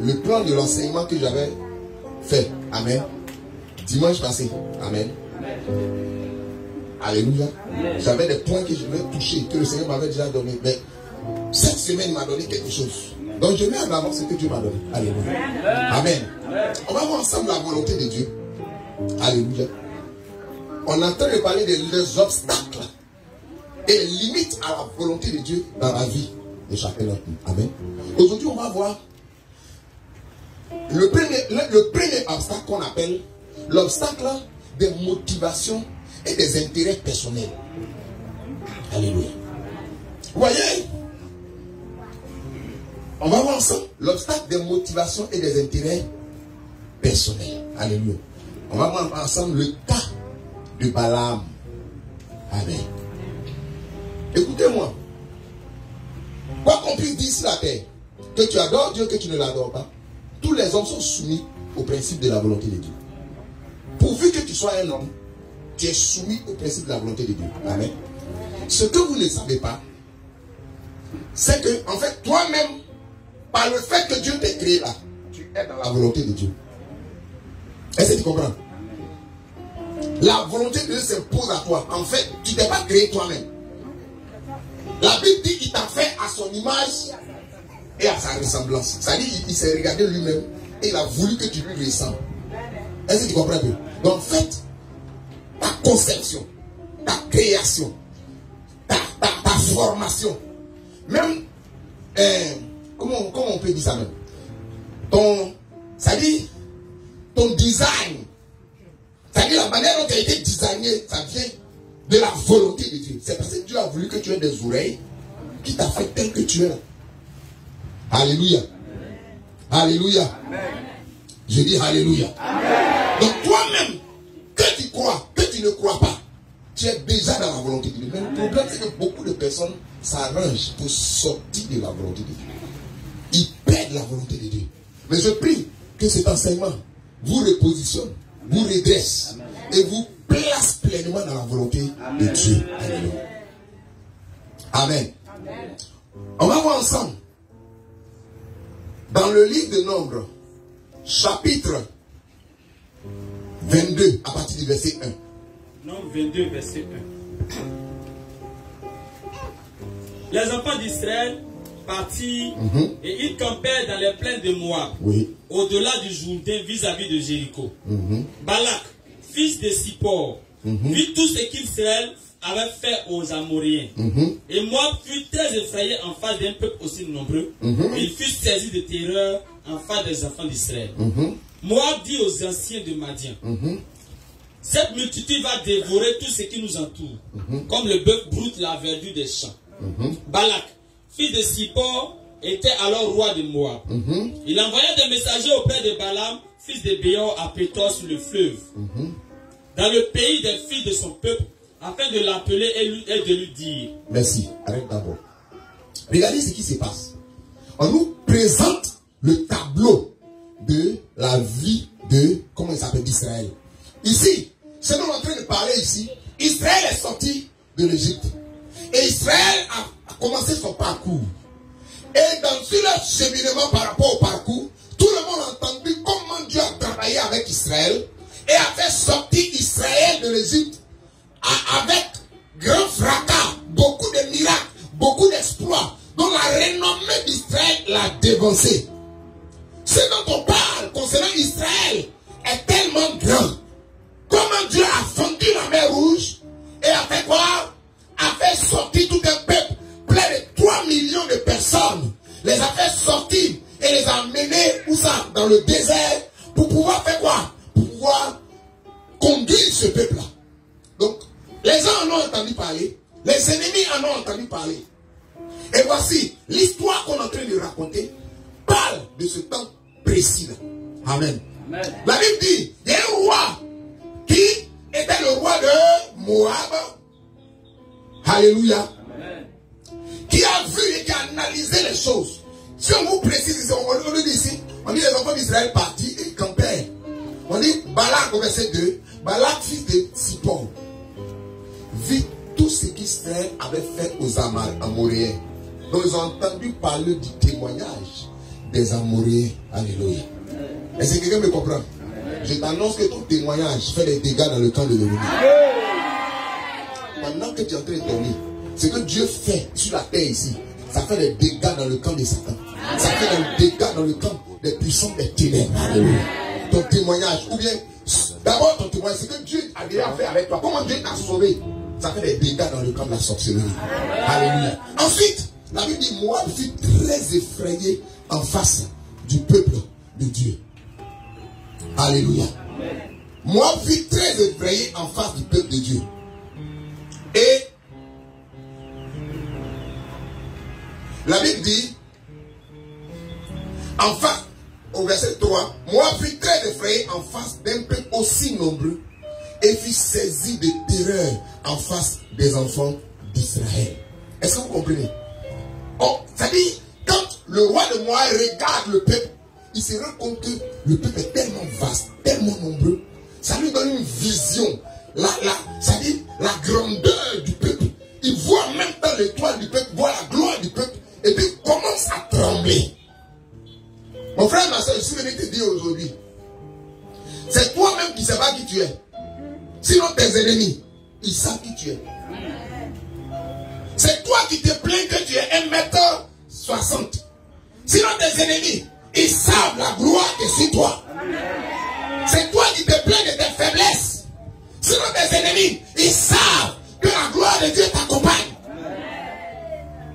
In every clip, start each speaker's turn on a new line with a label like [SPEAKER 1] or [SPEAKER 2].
[SPEAKER 1] le plan de l'enseignement que j'avais fait. Amen. Dimanche passé. Amen. Alléluia. J'avais des points que je voulais toucher, que le Seigneur m'avait déjà donné. Mais cette semaine, il m'a donné quelque chose. Donc je mets en avant ce que Dieu m'a donné. Alléluia. Amen. On va voir ensemble la volonté de Dieu. Alléluia. On est en train de parler des obstacles et les limites à la volonté de Dieu dans la vie de chacun d'entre nous. Amen. Aujourd'hui, on va voir le premier obstacle qu'on appelle l'obstacle des motivations et des intérêts personnels. Alléluia. Vous voyez, on va voir ensemble l'obstacle des motivations et des intérêts personnels. Alléluia. On va voir ensemble le cas de Balaam. Amen. Écoutez-moi. Quoi qu'on puisse dire sur la terre, que tu adores Dieu, que tu ne l'adores pas, tous les hommes sont soumis au principe de la volonté de Dieu. Pourvu que tu sois un homme, tu es soumis au principe de la volonté de Dieu. Amen. Ce que vous ne savez pas, c'est que, en fait, toi-même, par le fait que Dieu t'ait créé là, tu es dans la volonté de Dieu. Est-ce que tu comprends? La volonté de Dieu s'impose à toi. En fait, tu ne t'es pas créé toi-même. La Bible dit qu'il t'a fait à son image et à sa ressemblance. C'est-à-dire qu'il s'est regardé lui-même et il a voulu que tu lui ressembles. Est-ce que tu comprends un peu? Donc, en fait, ta conception, ta création, ta formation, même, comment on peut dire ça même? C'est-à-dire, ton design, c'est-à-dire la manière dont tu as été designé, ça vient de la volonté de Dieu. C'est parce que Dieu a voulu que tu aies des oreilles qui t'a fait tel que tu es là. Alléluia. Alléluia. Amen. Je dis Alléluia. Amen. Donc toi-même, que tu crois, que tu ne crois pas, tu es déjà dans la volonté de Dieu. Mais le problème, c'est que beaucoup de personnes s'arrangent pour sortir de la volonté de Dieu. Ils perdent la volonté de Dieu. Mais je prie que cet enseignement vous repositionne, vous redresse et vous place pleinement dans la volonté de Dieu. Alléluia. Amen. Amen. On va voir ensemble dans le livre de Nombres, chapitre 22, à partir du verset 1.
[SPEAKER 2] Nombre 22, verset 1. Les enfants d'Israël partirent et ils campèrent dans les plaines de Moab, au-delà du Jourdain vis-à-vis de Jéricho. Balak, fils de Sippor, vit tout ce qu'Israël avait fait aux Amoréens. Et Moab fut très effrayé en face d'un peuple aussi nombreux. Et il fut saisi de terreur en face des enfants d'Israël. Moab dit aux anciens de Madian, cette multitude va dévorer tout ce qui nous entoure, comme le bœuf broute la verdure des champs. Balak, fils de Sippor, était alors roi de Moab. Il envoya des messagers auprès de Balaam, fils de Béor, à Pétor sur le fleuve, dans le pays des filles de son peuple, afin de l'appeler et de lui dire.
[SPEAKER 1] Merci. Arrête d'abord. Regardez ce qui se passe. On nous présente le tableau de la vie de, comment il s'appelle, d'Israël. Ici, ce dont on est en train de parler ici, Israël est sorti de l'Égypte. Et Israël a commencé son parcours. Et dans leur cheminement par rapport au parcours, tout le monde a entendu comment Dieu a travaillé avec Israël et a fait sortir Israël de l'Égypte avec grand fracas, beaucoup de miracles, beaucoup d'exploits, dont la renommée d'Israël l'a dévancé. Ce dont on parle concernant Israël est tellement grand. Comment Dieu a fendu la mer Rouge et a fait quoi? A fait sortir tout un peuple, plein de 3 millions de personnes. Les a fait sortir et les a menés, où ça? Dans le désert, pour pouvoir faire quoi? Pour pouvoir conduire ce peuple-là. Donc, les gens en ont entendu parler, les ennemis en ont entendu parler. Et voici, l'histoire qu'on est en train de raconter parle de ce temps précis-là. Amen. Amen. La Bible dit, il y a un roi qui était le roi de Moab. Alléluia. Amen. Qui a vu et qui a analysé les choses. Si on vous précise, on dit ici, on dit les enfants d'Israël partis et campèrent. On dit Balak au verset 2, Balak fils de Sippor vit tout ce qu'Israël avait fait aux Amoréens. Donc ils ont entendu parler du témoignage des amoureux. Alléluia. Est-ce que quelqu'un me comprend? Je t'annonce que ton témoignage fait des dégâts dans le camp de l'ennemi. Pendant que tu es en train de dormir, ce que Dieu fait sur la terre ici, ça fait des dégâts dans le camp de Satan. Ça fait des dégâts dans le camp des puissants des ténèbres. Alléluia. Ton témoignage, ou bien, d'abord ton témoignage, c'est que Dieu a déjà fait avec toi. Comment Dieu t'a sauvé? Ça fait des dégâts dans le camp de la sorcellerie. Alléluia. Ensuite, la Bible dit, Moab fut très effrayé en face du peuple de Dieu. Alléluia. Moab fut très effrayé en face du peuple de Dieu. Et la Bible dit, en face, au verset 3, Moab fut très effrayé en face d'un peuple aussi nombreux et fut saisi de terreur en face des enfants d'Israël. Est-ce que vous comprenez? Oh, c'est-à-dire, quand le roi de Moab regarde le peuple, il se rend compte que le peuple est tellement vaste, tellement nombreux. Ça lui donne une vision. C'est-à-dire la grandeur du peuple. Il voit même dans l'étoile du peuple, voit la gloire du peuple, et puis il commence à trembler. Mon frère, ma soeur, je suis venu te dire aujourd'hui, c'est toi-même qui ne sais pas qui tu es. Sinon tes ennemis, ils savent qui tu es. C'est toi qui te plains que tu es 1m60. Sinon tes ennemis, ils savent la gloire que c'est toi. C'est toi qui te plains de tes faiblesses. Sinon tes ennemis, ils savent que la gloire de Dieu t'accompagne.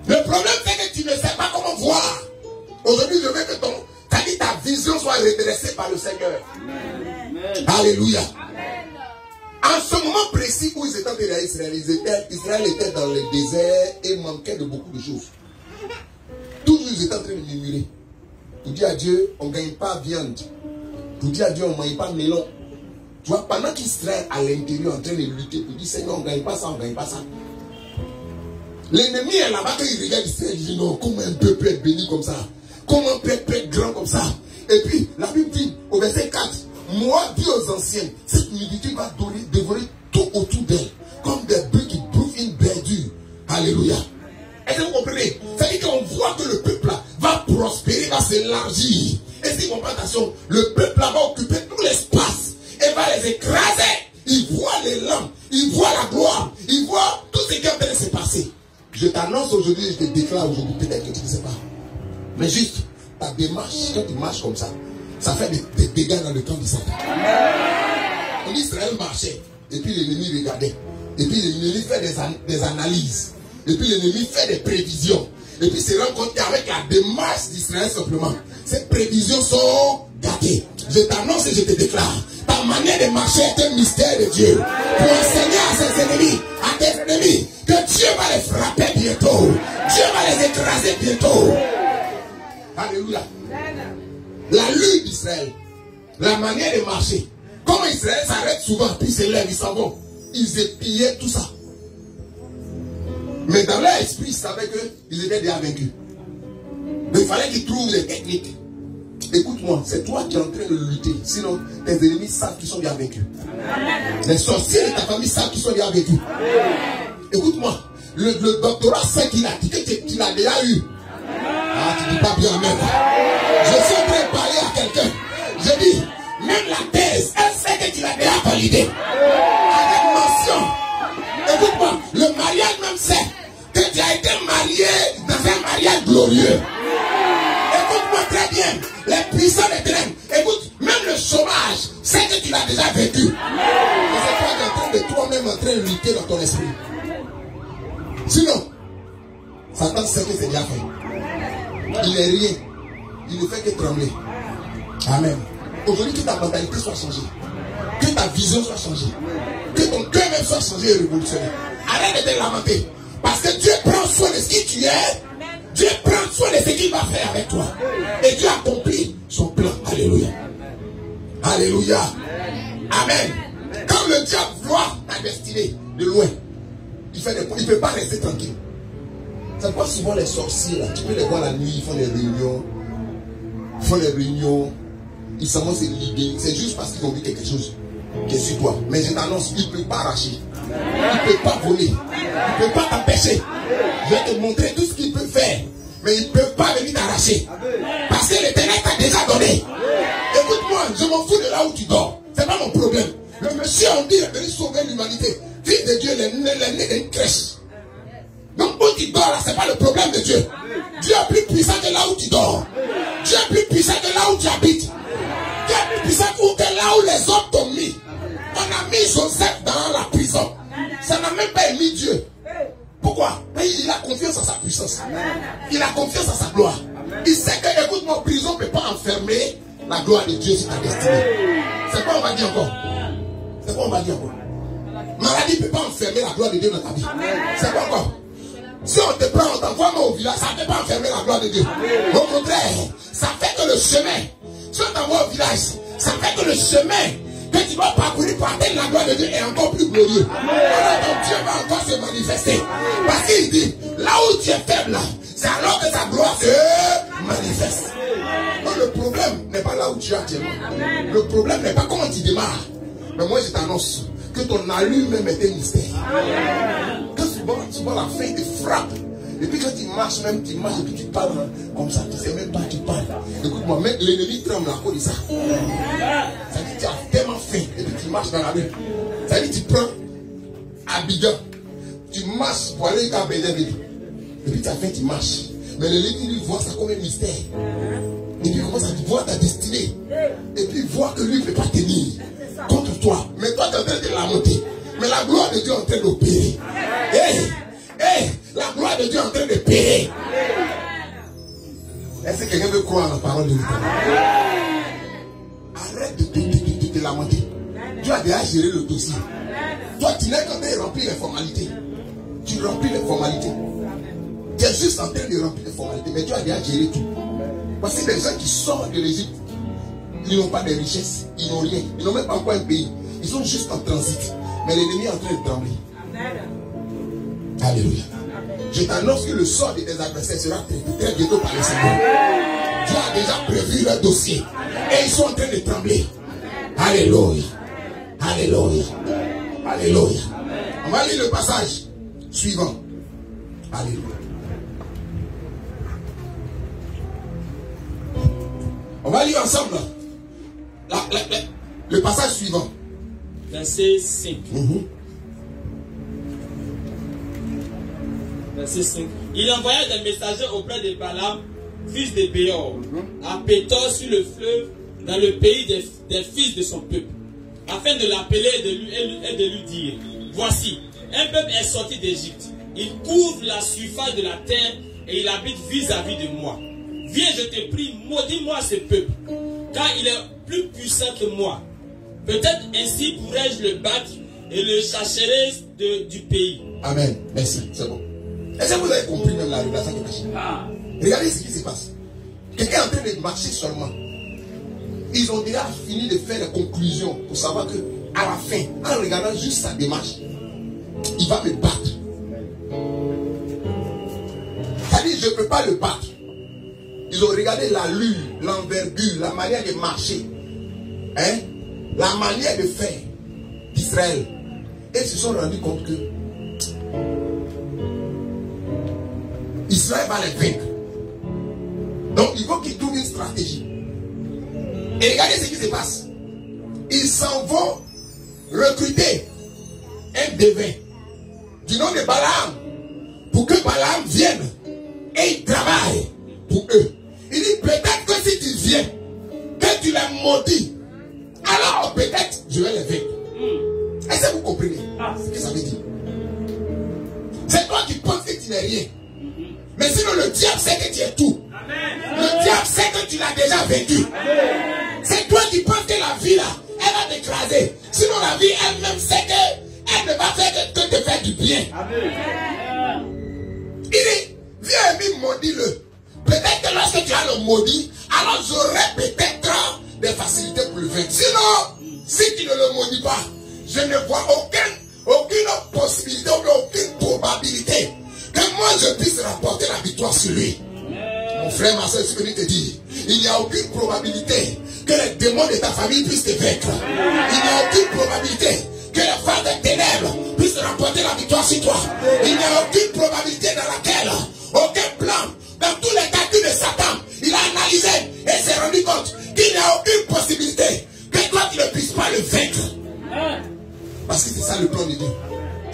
[SPEAKER 1] Le problème c'est que tu ne sais pas comment voir. Aujourd'hui je veux que ta vision soit redressée par le Seigneur. Alléluia. En ce moment précis où ils étaient en Israël, Israël était dans le désert et manquait de beaucoup de choses. Toujours ils étaient en train de murmurer. Pour dire à Dieu, on ne gagne pas viande. Pour dire à Dieu, on ne mange pas melon. Tu vois, pendant qu'Israël à l'intérieur en train de lutter, pour dire Seigneur, on ne gagne pas ça, on ne gagne pas ça. L'ennemi est là-bas, quand il regarde Israël, il dit non, comment un peuple peut être béni comme ça? Comment un peuple peut être grand comme ça? Et puis, la Bible dit, au verset 4, moi, dit aux anciens, cette multitude va dévorer tout autour d'elle, comme des bœufs qui bouffent une verdure. Alléluia. Est-ce que vous comprenez? C'est-à-dire qu'on voit que le peuple là va prospérer, va s'élargir. Et si on prend attention, le peuple là va occuper tout l'espace et va les écraser. Il voit les lampes, il voit la gloire, il voit tout ce qui est en train de se passer. Je t'annonce aujourd'hui, je te déclare aujourd'hui, peut-être que tu ne sais pas. Mais juste, ta démarche, quand tu marches comme ça, ça fait des dégâts dans le camp de Satan. En Israël marchait, et puis l'ennemi regardait. Et puis l'ennemi fait des analyses. Et puis l'ennemi fait des prévisions. Et puis se rend compte qu'avec la démarche d'Israël simplement, ces prévisions sont gâtées. Je t'annonce et je te déclare, ta manière de marcher est un mystère de Dieu. Pour enseigner à ses ennemis, à tes ennemis, que Dieu va les frapper bientôt. Dieu va les écraser bientôt. Alléluia. La lutte d'Israël, la manière de marcher. Comment Israël s'arrête souvent, puis se lève, ils s'en vont. Ils épillaient tout ça. Mais dans leur esprit, ils savaient qu'ils étaient déjà vaincus. Mais il fallait qu'ils trouvent des techniques. Écoute-moi, c'est toi qui es en train de lutter. Sinon, tes ennemis savent qu'ils sont déjà vaincus. Les sorciers de ta famille savent qu'ils sont déjà vaincus. Écoute-moi, le doctorat sait qu'il a dit que tu l'as déjà eu. Ah, tu ne dis pas bien même. Je suis en train de parler à quelqu'un. Je dis, même la thèse, elle sait que tu l'as déjà validé. Avec mention. Écoute-moi, le mariage même sait que tu as été marié dans un mariage glorieux. Écoute-moi très bien, les puissants des ténèbres, écoute, même le chômage sait que tu l'as déjà vécu. Et c'est toi qui es en train de toi-même en train de lutter dans ton esprit. Sinon, Satan sait que c'est déjà fait. Il n'est rien. Il ne fait que trembler. Amen. Aujourd'hui, que ta mentalité soit changée. Que ta vision soit changée. Que ton cœur même soit changé et révolutionné. Arrête de te lamenter. Parce que Dieu prend soin de ce qui tu es. Dieu prend soin de ce qu'il va faire avec toi. Et Dieu accomplit son plan. Alléluia. Alléluia. Amen. Quand le diable voit ta destinée de loin, il ne peut pas rester tranquille. C'est pourquoi souvent les sorciers, là, tu peux les voir la nuit, ils font des réunions. Ils s'avancent l'idée. C'est juste parce qu'ils ont vu quelque chose qui est sur toi. Mais je t'annonce, il ne peut pas arracher. Il ne peut pas voler. Il ne peut pas t'empêcher. Je vais te montrer tout ce qu'il peut faire. Mais il ne peut pas venir t'arracher. Parce que l'Éternel t'a déjà donné. Écoute-moi, je m'en fous de là où tu dors. C'est pas mon problème. Le monsieur, on dit, il est venu sauver l'humanité. Fils de Dieu, il est né d'une crèche. Donc où tu dors là, c'est pas le problème de Dieu. Dieu est plus puissant que là où tu dors. Dieu est plus puissant que là où tu habites. Dieu est plus puissant que là où les hommes t'ont mis. On a mis Joseph dans la prison. Ça n'a même pas émis Dieu. Pourquoi? Il a confiance en sa puissance. Il a confiance en sa gloire. Il sait que, écoute-moi, prison ne peut pas enfermer la gloire de Dieu sur ta destinée. C'est quoi on va dire encore? C'est quoi on va dire encore? Maladie ne peut pas enfermer la gloire de Dieu dans ta vie. C'est quoi encore? Si on te prend, on t'envoie au village, ça ne peut pas enfermer la gloire de Dieu. Au contraire, ça fait que le chemin, si on t'envoie au village, ça fait que le chemin que tu vas parcourir pour atteindre la gloire de Dieu est encore plus glorieux. Alors ton Dieu va encore se manifester. Parce qu'il dit, là où tu es faible, c'est alors que sa gloire se manifeste. Donc le problème n'est pas là où tu es actuellement. Le problème n'est pas comment tu démarres. Mais moi je t'annonce que ton allure même est un mystère. Que souvent la faim te frappe. Et puis quand tu marches même, tu marches et puis tu parles comme ça, tu ne sais même pas tu parles. Écoute-moi, même l'ennemi tremble à cause de ça. Ça dit que tu as tellement faim et puis tu marches dans la rue. Ça dit que tu prends Abidjan, tu marches pour aller jusqu'à Bédéville. Et puis tu as faim, tu marches. Mais l'ennemi lui voit ça comme un mystère. Et puis il commence à voir ta destinée. Et puis il voit que lui ne peut pas tenir contre toi. Mais toi tu es en train de la monter. Mais la gloire de Dieu est en train d'opérer. La gloire de Dieu est en train de payer. Est-ce que quelqu'un veut croire en la parole de Dieu? Arrête de te lamenter. Dieu a déjà géré le dossier. Toi, tu n'es qu'en train de remplir les formalités. Tu remplis les formalités. Tu es juste en train de remplir les formalités. Mais Dieu a déjà géré tout. Parce que les gens qui sortent de l'Égypte, ils n'ont pas de richesse. Ils n'ont rien. Ils n'ont même pas encore un pays. Ils sont juste en transit. Mais l'ennemi est en train de trembler. Alléluia. Je t'annonce que le sort de tes adversaires sera très bientôt par le Seigneur. Dieu a déjà prévu leur dossier. Et ils sont en train de trembler. Alléluia. Alléluia. Alléluia. On va lire le passage suivant. Alléluia. On va lire ensemble le passage suivant.
[SPEAKER 2] Verset 5. Verset 5. Il envoya des messagers auprès de Balaam, fils de Béor, à Pétor sur le fleuve, dans le pays des fils de son peuple, afin de l'appeler et de lui dire: voici, un peuple est sorti d'Égypte. Il couvre la surface de la terre et il habite vis-à-vis de moi. Viens, je te prie, maudis-moi ce peuple, car il est plus puissant que moi. Peut-être ainsi pourrais-je le battre et le chasserai du pays.
[SPEAKER 1] Amen. Merci. C'est bon. Est-ce que vous avez compris même la révélation qui est cachée? Regardez ce qui se passe. Quelqu'un est en train de marcher seulement. Ils ont déjà fini de faire les conclusions pour savoir que à la fin, en regardant juste sa démarche, il va me battre. C'est-à-dire, je ne peux pas le battre. Ils ont regardé l'allure, l'envergure, la manière de marcher, la manière de faire d'Israël. Et ils se sont rendus compte que Israël va les vaincre. Donc il faut qu'ils trouvent une stratégie. Et regardez ce qui se passe. Ils s'en vont recruter un devin du nom de Balaam pour que Balaam vienne et il travaille pour eux. Il dit peut-être que si tu viens, que tu les maudis, alors peut-être je vais les vaincre. Est-ce que vous comprenez ce que ça veut dire? C'est toi qui penses que tu n'es rien. Mais sinon le diable sait que tu es tout. Le diable sait que tu l'as déjà vaincu. C'est toi qui penses que la vie là, elle va t'écraser. Sinon la vie elle-même sait qu'elle ne va faire que te faire du bien. Il dit, viens et maudis-le. Peut-être que lorsque tu as le maudit, alors j'aurai peut-être des facilités pour le vaincre. Sinon, si tu ne le maudis pas, je ne vois aucune possibilité, aucune probabilité que moi je puisse rapporter la victoire sur lui. Mon frère, ma soeur, je suis venu te dire, il n'y a aucune probabilité que les démons de ta famille puissent te vaincre. Il n'y a aucune probabilité que les forces des ténèbres puissent remporter la victoire sur toi. Il n'y a aucune probabilité dans laquelle aucun plan, dans tous les calculs de Satan, il a analysé ça le plan de Dieu.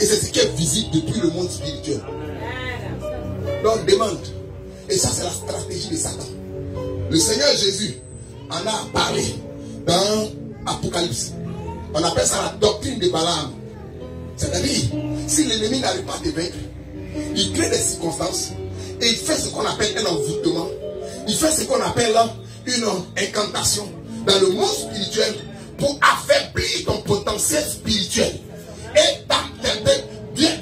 [SPEAKER 1] Et c'est ce qui est visible depuis le monde spirituel. Donc demande. Et ça c'est la stratégie de Satan. Le Seigneur Jésus en a parlé dans Apocalypse. On appelle ça la doctrine de Balaam. C'est-à-dire, si l'ennemi n'arrive pas à te vaincre, il crée des circonstances et il fait ce qu'on appelle un envoûtement. Il fait ce qu'on appelle une incantation dans le monde spirituel pour affaiblir ton potentiel spirituel. Et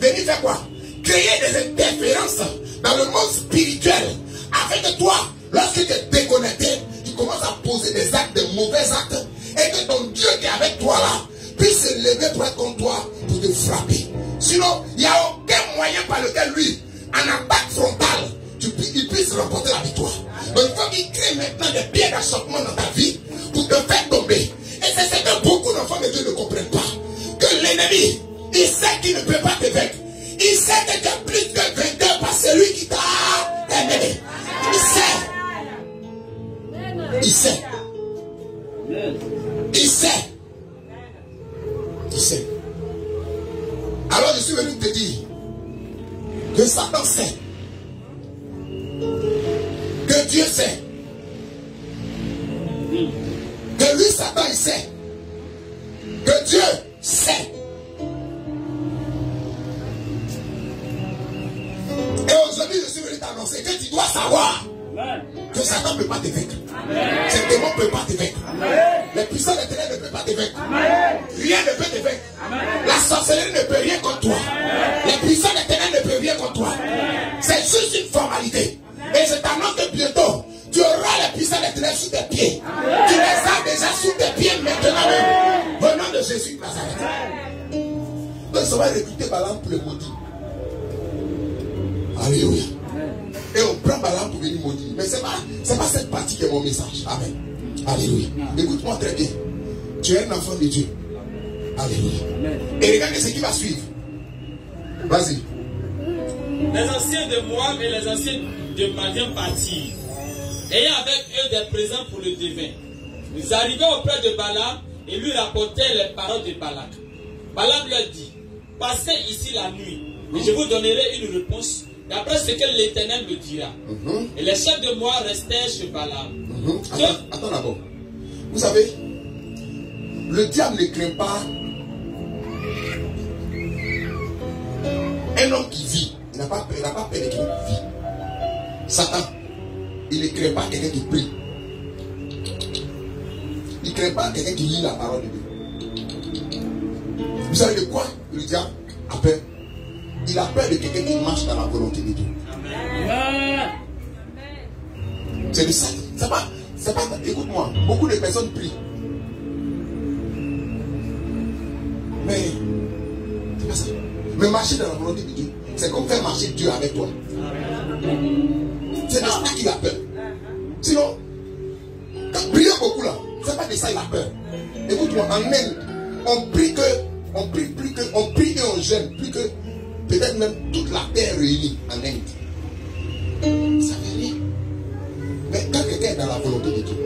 [SPEAKER 1] venir faire quoi? Créer des interférences dans le monde spirituel afin que toi, lorsque tu es déconnecté, tu commences à poser des actes, de mauvais actes, et que ton Dieu qui est avec toi là puisse se lever pour être contre toi, pour te frapper. Sinon, il n'y a aucun moyen par lequel lui, en attaque frontale, il puisse remporter la victoire. Donc il faut qu'il crée maintenant des pieds d'achoppement dans ta vie pour te faire tomber. Et c'est ce que beaucoup d'enfants de Dieu ne comprennent pas. Que l'ennemi, il sait qu'il ne peut pas te vaincre. Il sait que tu as plus que vainqueur par celui qui t'a aimé. Il sait. Il sait. Il sait. Il sait. Alors je suis venu te dire que Satan sait. Que Dieu sait. Que lui, Satan, il sait. Que Dieu sait. Et aujourd'hui, je suis venu t'annoncer que tu dois savoir que Satan ne peut pas te vaincre. Ces démons ne peuvent pas te vaincre. Les puissants des ténèbres ne peuvent pas te vaincre. Rien ne peut te vaincre. La sorcellerie ne peut rien contre toi. Les puissants des ténèbres ne peuvent rien contre toi. C'est juste une formalité. Et je t'annonce que bientôt, tu auras les puissants des ténèbres sous tes pieds. Tu les as déjà sous tes pieds maintenant même. Au nom de Jésus de Nazareth. Donc ça va recruter Balaam pour le maudire. Alléluia. Et on prend Balaam pour venir maudire. Mais ce n'est pas cette partie qui est mon message. Amen. Alléluia. Écoute-moi très bien. Tu es un enfant de Dieu. Alléluia. Et regarde ce qui va suivre. Vas-y.
[SPEAKER 2] Les anciens de Moab et les anciens de Madian partirent, ayant avec eux des présents pour le devin. Ils arrivaient auprès de Balaam et lui rapportaient les paroles de Balak. Balaam leur dit, passez ici la nuit, et je vous donnerai une réponse d'après ce que l'Éternel me dira. Et les chefs de Moab restèrent chez Balaam.
[SPEAKER 1] Attends d'abord. Vous savez, le diable ne craint pas un homme qui vit. Il n'a pas peur de quelqu'un qui vit. Satan, il ne craint pas quelqu'un qui prie. Il ne craint pas quelqu'un qui lit la parole de Dieu. Vous savez de quoi le diable a peur? Il a peur de quelqu'un qui marche dans la volonté de Dieu. C'est de ça. C'est pas, écoute-moi, beaucoup de personnes prient. Mais c'est pas ça. Mais marcher dans la volonté de Dieu, c'est comme faire marcher Dieu avec toi. C'est de ça qu'il a peur. Sinon, quand prier beaucoup là, c'est pas de ça qu'il a peur. Écoute-moi, en Inde, on prie et on gêne plus que peut-être même toute la terre réunie en Inde. Ça fait rien. Mais quand quelqu'un est dans la volonté de Dieu,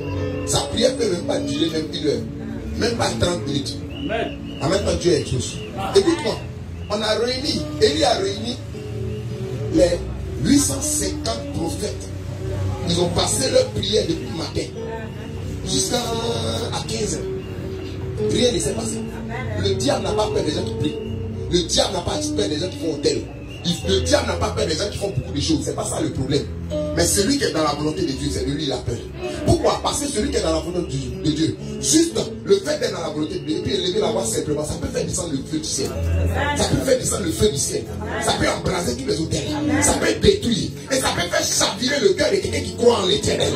[SPEAKER 1] sa prière peut même pas durer même une heure, même pas 30 minutes. En même temps, Dieu est juste. Écoute-moi, on a réuni, Élie a réuni les 850 prophètes. Ils ont passé leur prière depuis le matin jusqu'à 15 heures. Rien ne s'est passé. Le diable n'a pas peur des gens qui prient. Le diable n'a pas peur des gens qui font hôtel. Le diable n'a pas peur des gens qui font beaucoup de choses. C'est pas ça le problème. Mais celui qui est dans la volonté de Dieu, c'est de lui il a peur. Pourquoi? Parce que celui qui est dans la volonté de Dieu, juste le fait d'être dans la volonté de Dieu, et puis élever la voix simplement, ça peut faire descendre le feu du ciel. Ça peut faire descendre le feu du ciel. Ça peut embraser tous les hôtels. Ça peut détruire. Et ça peut faire chavirer le cœur de quelqu'un qui croit en l'éternel.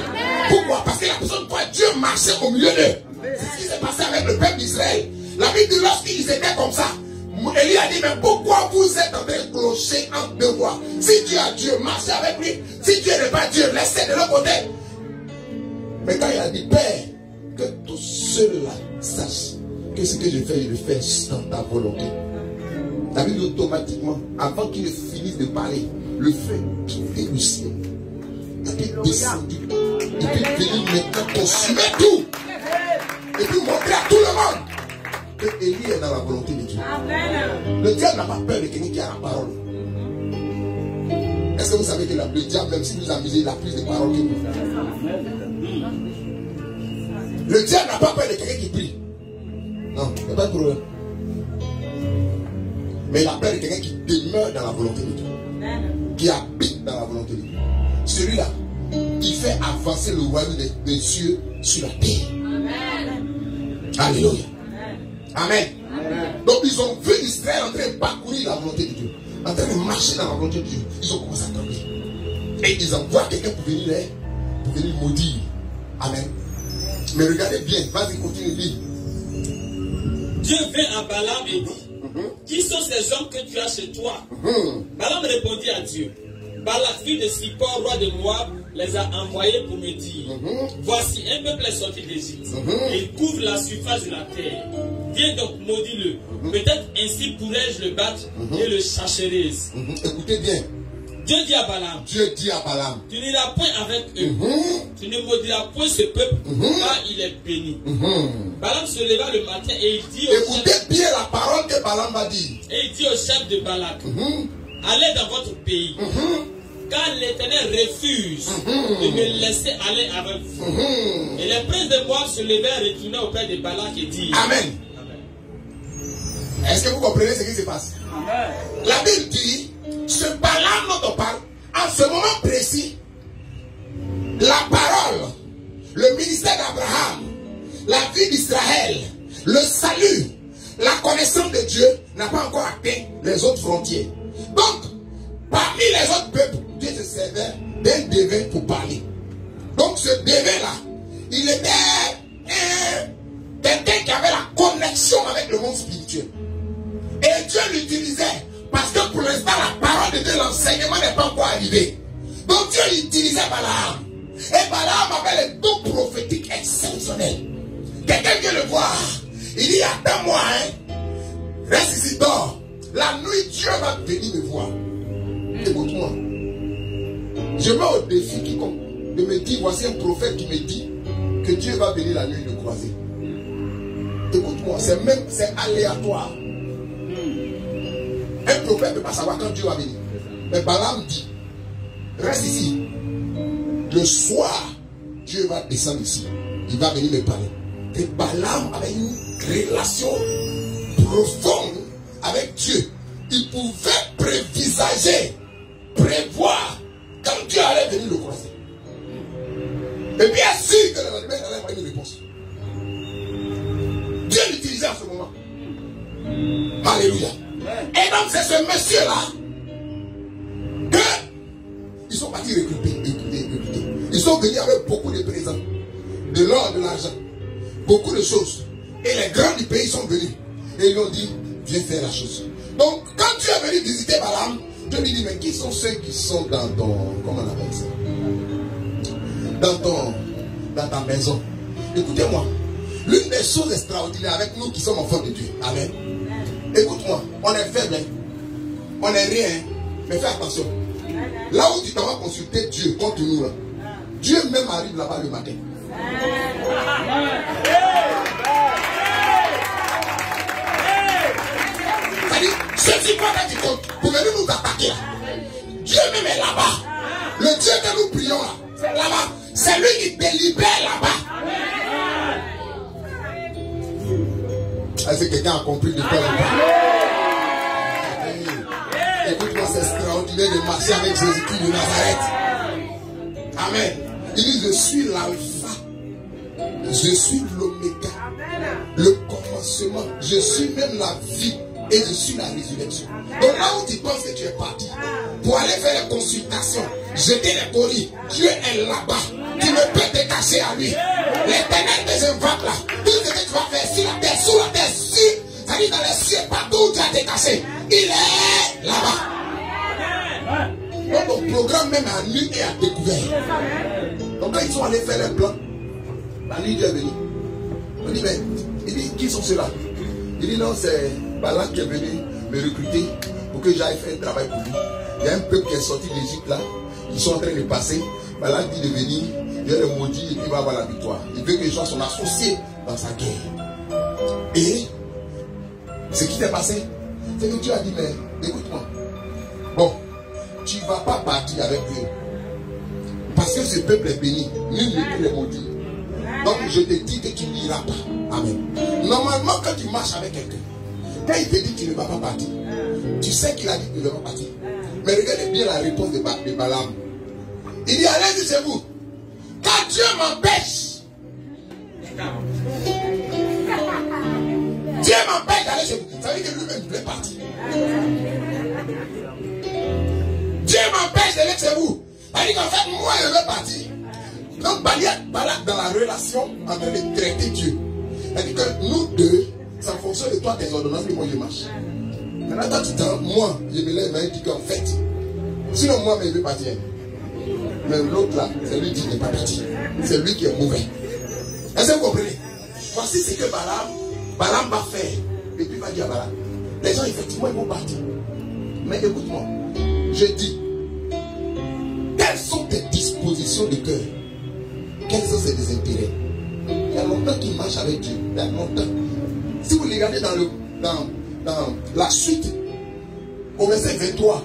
[SPEAKER 1] Pourquoi? Parce que la personne voit Dieu marcher au milieu d'eux. C'est ce qui s'est passé avec le peuple d'Israël. La Bible dit lorsqu'ils étaient comme ça, Élie a dit, mais pourquoi vous êtes en train de clocher entre deux voies? Si Dieu a Dieu, marchez avec lui. Si Dieu n'est pas Dieu, laissez de l'autre côté. Mais quand il a dit, Père, que tous ceux-là sachent que ce que je le fais dans ta volonté. La Bible automatiquement, avant qu'il ne finisse de parler, le feu quittait le ciel. Et puis descendu. Et puis venir maintenant consumer tout. Et puis montrer à tout le monde que Élie est dans la volonté de Dieu.
[SPEAKER 3] Amen.
[SPEAKER 1] Le diable n'a pas peur de quelqu'un qui a la parole. Est-ce que vous savez que le diable, même si vous amusez, il a plus de paroles que vous? Le diable n'a pas peur de quelqu'un qui prie. Non, il n'y a pas de problème. Mais il a peur de quelqu'un qui demeure dans la volonté de Dieu. Qui habite dans la volonté de Dieu. Celui-là, il fait avancer le royaume des cieux sur la terre. Amen. Alléluia. Amen. Amen. Donc ils ont vu Israël en train de parcourir la volonté de Dieu. En train de marcher dans la volonté de Dieu. Ils ont commencé à trembler. Et ils envoient quelqu'un pour venir maudire. Amen. Mais regardez bien, vas-y, continue, lis.
[SPEAKER 2] Dieu vint à Balaam et dit, qui sont ces hommes que tu as chez toi? Balaam répondit à Dieu, Balak, fils de Sippor, roi de Moab, les a envoyés pour me dire, voici un peuple est sorti d'Égypte, et il couvre la surface de la terre. Viens donc, maudis-le. Peut-être ainsi pourrais-je le battre et le chasserai.
[SPEAKER 1] Écoutez bien.
[SPEAKER 2] Dieu dit à Balaam,
[SPEAKER 1] tu
[SPEAKER 2] n'iras point avec eux, tu ne maudiras point ce peuple, car il est béni. Balaam se leva le matin et il dit
[SPEAKER 1] écoutez bien la parole que Balaam va dire.
[SPEAKER 2] Et il dit au chef de Balak, allez dans votre pays, car l'Éternel refuse de me laisser aller avec vous. Et les princes de Moab se levèrent et retournèrent auprès de Balak et dirent,
[SPEAKER 1] Amen. Est-ce que vous comprenez ce qui se passe? Amen. La Bible dit, ce Balaam dont on parle, en ce moment précis, la parole, le ministère d'Abraham, la vie d'Israël, le salut, la connaissance de Dieu n'a pas encore atteint les autres frontières. Donc, parmi les autres peuples, Dieu se servait d'un devin pour parler. Donc ce devin-là, il était quelqu'un qui avait la connexion avec le monde spirituel. Et Dieu l'utilisait parce que pour l'instant, la parole de Dieu, l'enseignement n'est pas encore arrivé. Donc Dieu utilisait Balaam. Et Balaam avait les dons prophétiques exceptionnels. Quelqu'un vient le voir. Il dit, attends-moi, hein. Reste ici, dors. La nuit, Dieu va venir me voir. Écoute-moi. Je mets au défi quiconque de me dire, voici un prophète qui me dit que Dieu va venir la nuit le croiser. Écoute-moi, c'est aléatoire. Un prophète ne peut pas savoir quand Dieu va venir. Mais Balaam dit, reste ici. Le soir, Dieu va descendre ici. Il va venir me parler. Et Balaam avait une relation profonde avec Dieu. Il pouvait prévisager, prévoir quand Dieu allait venir le croiser. Et bien sûr que le lendemain, il allait avoir une réponse. Dieu l'utilisait en ce moment. Alléluia. Et donc c'est ce monsieur-là que ils sont partis recruter. Ils sont venus avec beaucoup de présents, de l'or, de l'argent, beaucoup de choses. Et les grands du pays sont venus. Et ils lui ont dit, viens faire la chose. Donc quand tu es venu visiter Balaam, Dieu lui dit, mais qui sont ceux qui sont dans ton, comment on appelle ça, dans ta maison? Écoutez-moi, l'une des choses extraordinaires avec nous qui sommes enfants de Dieu, amen. Écoute-moi, on est faible, hein? On est rien, hein? Mais fais attention. Là où tu t'en vas consulter Dieu contre nous, là, Dieu même arrive là-bas le matin. C'est-à-dire, ceux-ci quand tu comptes pour venir nous attaquer là, Dieu même est là-bas. Le Dieu que nous prions là-bas, c'est lui qui te libère là-bas. Est-ce que quelqu'un a compris de quoi il parle? Écoute-moi, c'est extraordinaire de marcher avec Jésus-Christ de Nazareth. Amen. Il dit, je suis l'alpha, je suis l'oméga, le commencement, je suis même la vie et je suis la résurrection. Donc là où tu penses que tu es parti pour aller faire les consultations, jeter les colis, Dieu est là-bas. Tu ne peux te cacher à lui. L'Éternel des inventes là, tout ce que tu vas faire sur la terre, sous la terre, c'est-à-dire dans les cieux, partout où tu as été caché, il est là-bas. Donc ton programme même à nu et à découvert. Donc quand ils sont allés faire les plans, la nuit Dieu est venu. On dit, mais il dit, qui sont ceux-là? Il dit, non, c'est Balak qui est venu me recruter pour que j'aille faire un travail pour lui. Il y a un peuple qui est sorti d'Égypte là, ils sont en train de passer. Balak dit de venir, Dieu le maudit et puis il va avoir la victoire. Il veut que je sois son associé dans sa guerre. Et Ce qui t'est passé, c'est que Dieu a dit, mais écoute-moi. Bon, tu ne vas pas partir avec eux. Parce que ce peuple est béni. Nul ne peut les maudire. Donc je te dis que tu n'iras pas. Amen. Normalement, quand tu marches avec quelqu'un, quand il te dit que tu ne vas pas partir, tu sais qu'il a dit que tu ne vas pas partir. Mais regardez bien la réponse de Balaam. Il dit, allez-y chez vous. Quand Dieu m'empêche, Dieu m'empêche d'aller chez vous. Ça veut dire que lui-même voulait partir. Dieu m'empêche d'aller chez vous. Ça veut dire qu'en fait, moi, je veux partir. Donc, Balak dans la relation en train de traiter Dieu. Ça veut dire que nous deux, c'est en fonction de toi, tes ordonnances, et moi, je marche. Maintenant, toi, tu t'en, moi, je me lève et je dis qu'en fait, sinon, moi, je veux partir. Mais l'autre là, c'est lui qui n'est pas parti. C'est lui qui est mauvais. Est-ce que vous comprenez? Voici ce que Balaam va faire. Et puis il va dire à Balaam, les gens effectivement ils vont partir. Mais écoute-moi, je dis, quelles sont tes dispositions de cœur? Quels sont ses intérêts? Il y a longtemps qu'il marche avec Dieu. Il y a longtemps. Si vous regardez dans la suite, au verset 23,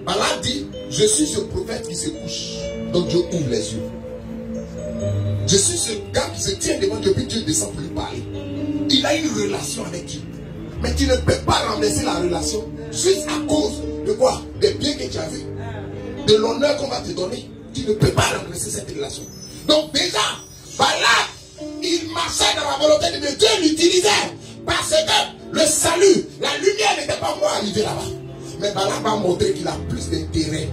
[SPEAKER 1] Balaam dit, je suis ce prophète qui se couche. Donc Dieu ouvre les yeux. Je suis ce gars qui se tient devant Dieu, puis Dieu descend pour lui parler. Il a une relation avec Dieu. Mais tu ne peux pas renverser la relation juste à cause de quoi? Des biens que tu as vus, de l'honneur qu'on va te donner. Tu ne peux pas renverser cette relation. Donc déjà, Balaam, il marchait dans la volonté de Dieu. Dieu l'utilisait parce que le salut, la lumière n'était pas moi arrivé là-bas. Mais Balaam va montrer qu'il a plus d'intérêt,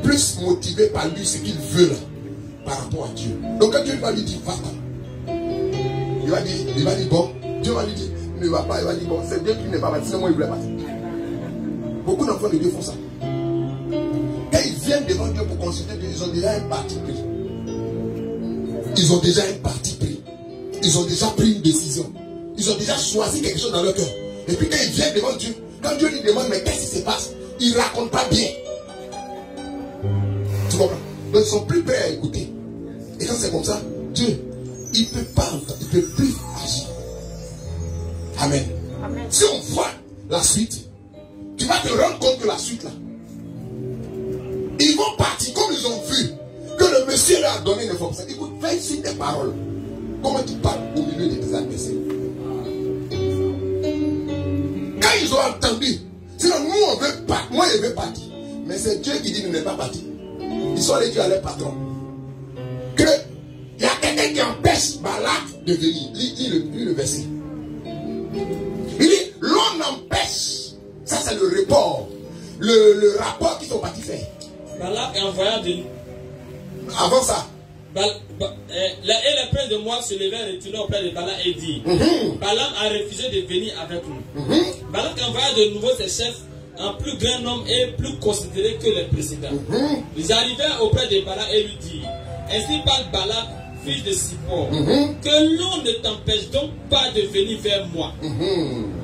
[SPEAKER 1] plus motivé par lui ce qu'il veut là, par rapport à Dieu. Donc quand Dieu va lui dire, va-t'en, il va dire bon, Dieu va lui dire, ne va pas, il va dire bon, c'est Dieu qui n'est pas parti, sinon moi il voulait partir. Beaucoup d'enfants de Dieu font ça. Quand ils viennent devant Dieu pour consulter Dieu, ils ont déjà un parti pris. Ils ont déjà un parti pris. Ils ont déjà pris une décision. Ils ont déjà choisi quelque chose dans leur cœur. Et puis quand ils viennent devant Dieu, quand Dieu lui demande mais qu'est-ce qui se passe, il ne raconte pas bien. Tu comprends? Donc ils sont plus prêts à écouter. Et quand c'est comme ça, Dieu, il ne peut pas entendre, il ne peut plus agir. Amen. Amen. Si on voit la suite, tu vas te rendre compte que la suite là, ils vont partir comme ils ont vu que le monsieur leur a donné une information. Écoute, fais ici tes paroles. Comment tu parles au milieu de tes adversaires? Quand ils ont entendu, sinon nous on veut pas, moi je veux partir. Mais c'est Dieu qui dit ne n'est pas parti. Ils sont allés dire à leur patron que il y a quelqu'un qui empêche Balak de venir. Lis le verset. Il dit l'on empêche. Ça c'est le report. Le rapport qu'ils sont partis faire.
[SPEAKER 2] Balak envoya de nous.
[SPEAKER 1] Avant ça.
[SPEAKER 2] Et les princes de Moab se levèrent et retournèrent auprès de Balak et dit Balaam a refusé de venir avec nous. Balak envoya de nouveau ses chefs, un plus grand nombre et plus considéré que les précédents. Ils arrivèrent auprès de Balak et lui dirent ainsi parle Balak, fils de Zippor, que l'on ne t'empêche donc pas de venir vers moi,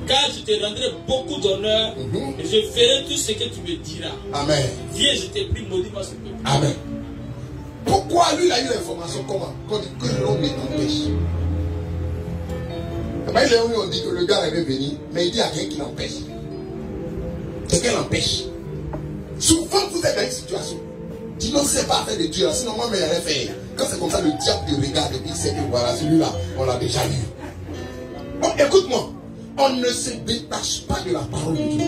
[SPEAKER 2] car je te rendrai beaucoup d'honneur et je ferai tout ce que tu me diras. Amen. Viens, je t'ai pris, maudit-moi ce peuple.
[SPEAKER 1] Amen. Pourquoi lui il a eu l'information comment? Qu'on dit que l'on ne t'empêche. On dit que le gars avait venu, mais il dit à quelqu'un qui l'empêche. Quelqu'un l'empêche. Souvent vous êtes dans une situation. Tu ne sais pas faire de Dieu, sinon moi, mais il allait faire. Quand c'est comme ça, le diable te regarde et dit c'est que voilà, celui-là, on l'a déjà eu. Bon, écoute-moi, on ne se détache pas de la parole de Dieu.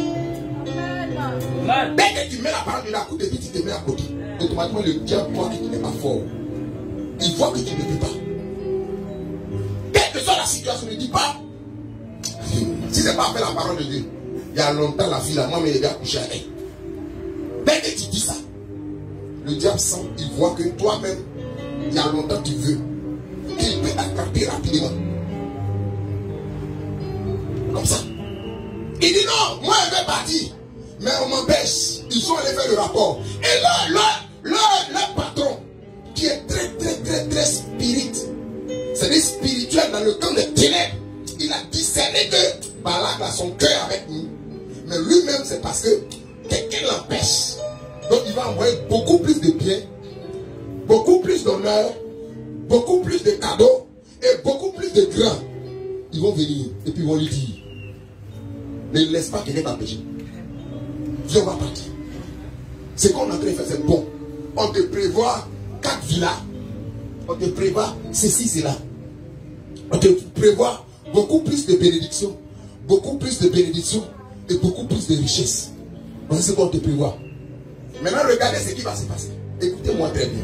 [SPEAKER 1] Dès que tu mets la parole de Dieu à côté, puis tu te mets à côté, automatiquement le diable voit que tu n'es pas fort. Il voit que tu ne peux pas. Quelle que soit la situation, ne dis pas. Si ce n'est pas fait la parole de Dieu, il y a longtemps la fille là, moi, mais il est bien couché avec. Dès que tu dis ça, le diable sent, il voit que toi-même, il y a longtemps tu veux, qu'il peut t'attraper rapidement. Comme ça. Il dit non, moi je vais partir. Mais on m'empêche. Ils sont allés faire le rapport. Et là, leur patron, qui est très spirit, c'est-à-dire spirituel dans le camp des ténèbres, il a discerné que Balak a son cœur avec nous. Mais lui-même, c'est parce que quelqu'un l'empêche. Donc il va envoyer beaucoup plus de biens, beaucoup plus d'honneur, beaucoup plus de cadeaux et beaucoup plus de grands. Ils vont venir et puis ils vont lui dire Ne laisse pas quelqu'un t'empêcher. Viens, on va partir. Ce qu'on est en train de faire, c'est bon. On te prévoit 4 villas. On te prévoit ceci, cela. On te prévoit beaucoup plus de bénédictions. Beaucoup plus de bénédictions et beaucoup plus de richesses. Voilà ce qu'on te prévoit. Maintenant, regardez ce qui va se passer. Écoutez-moi très bien.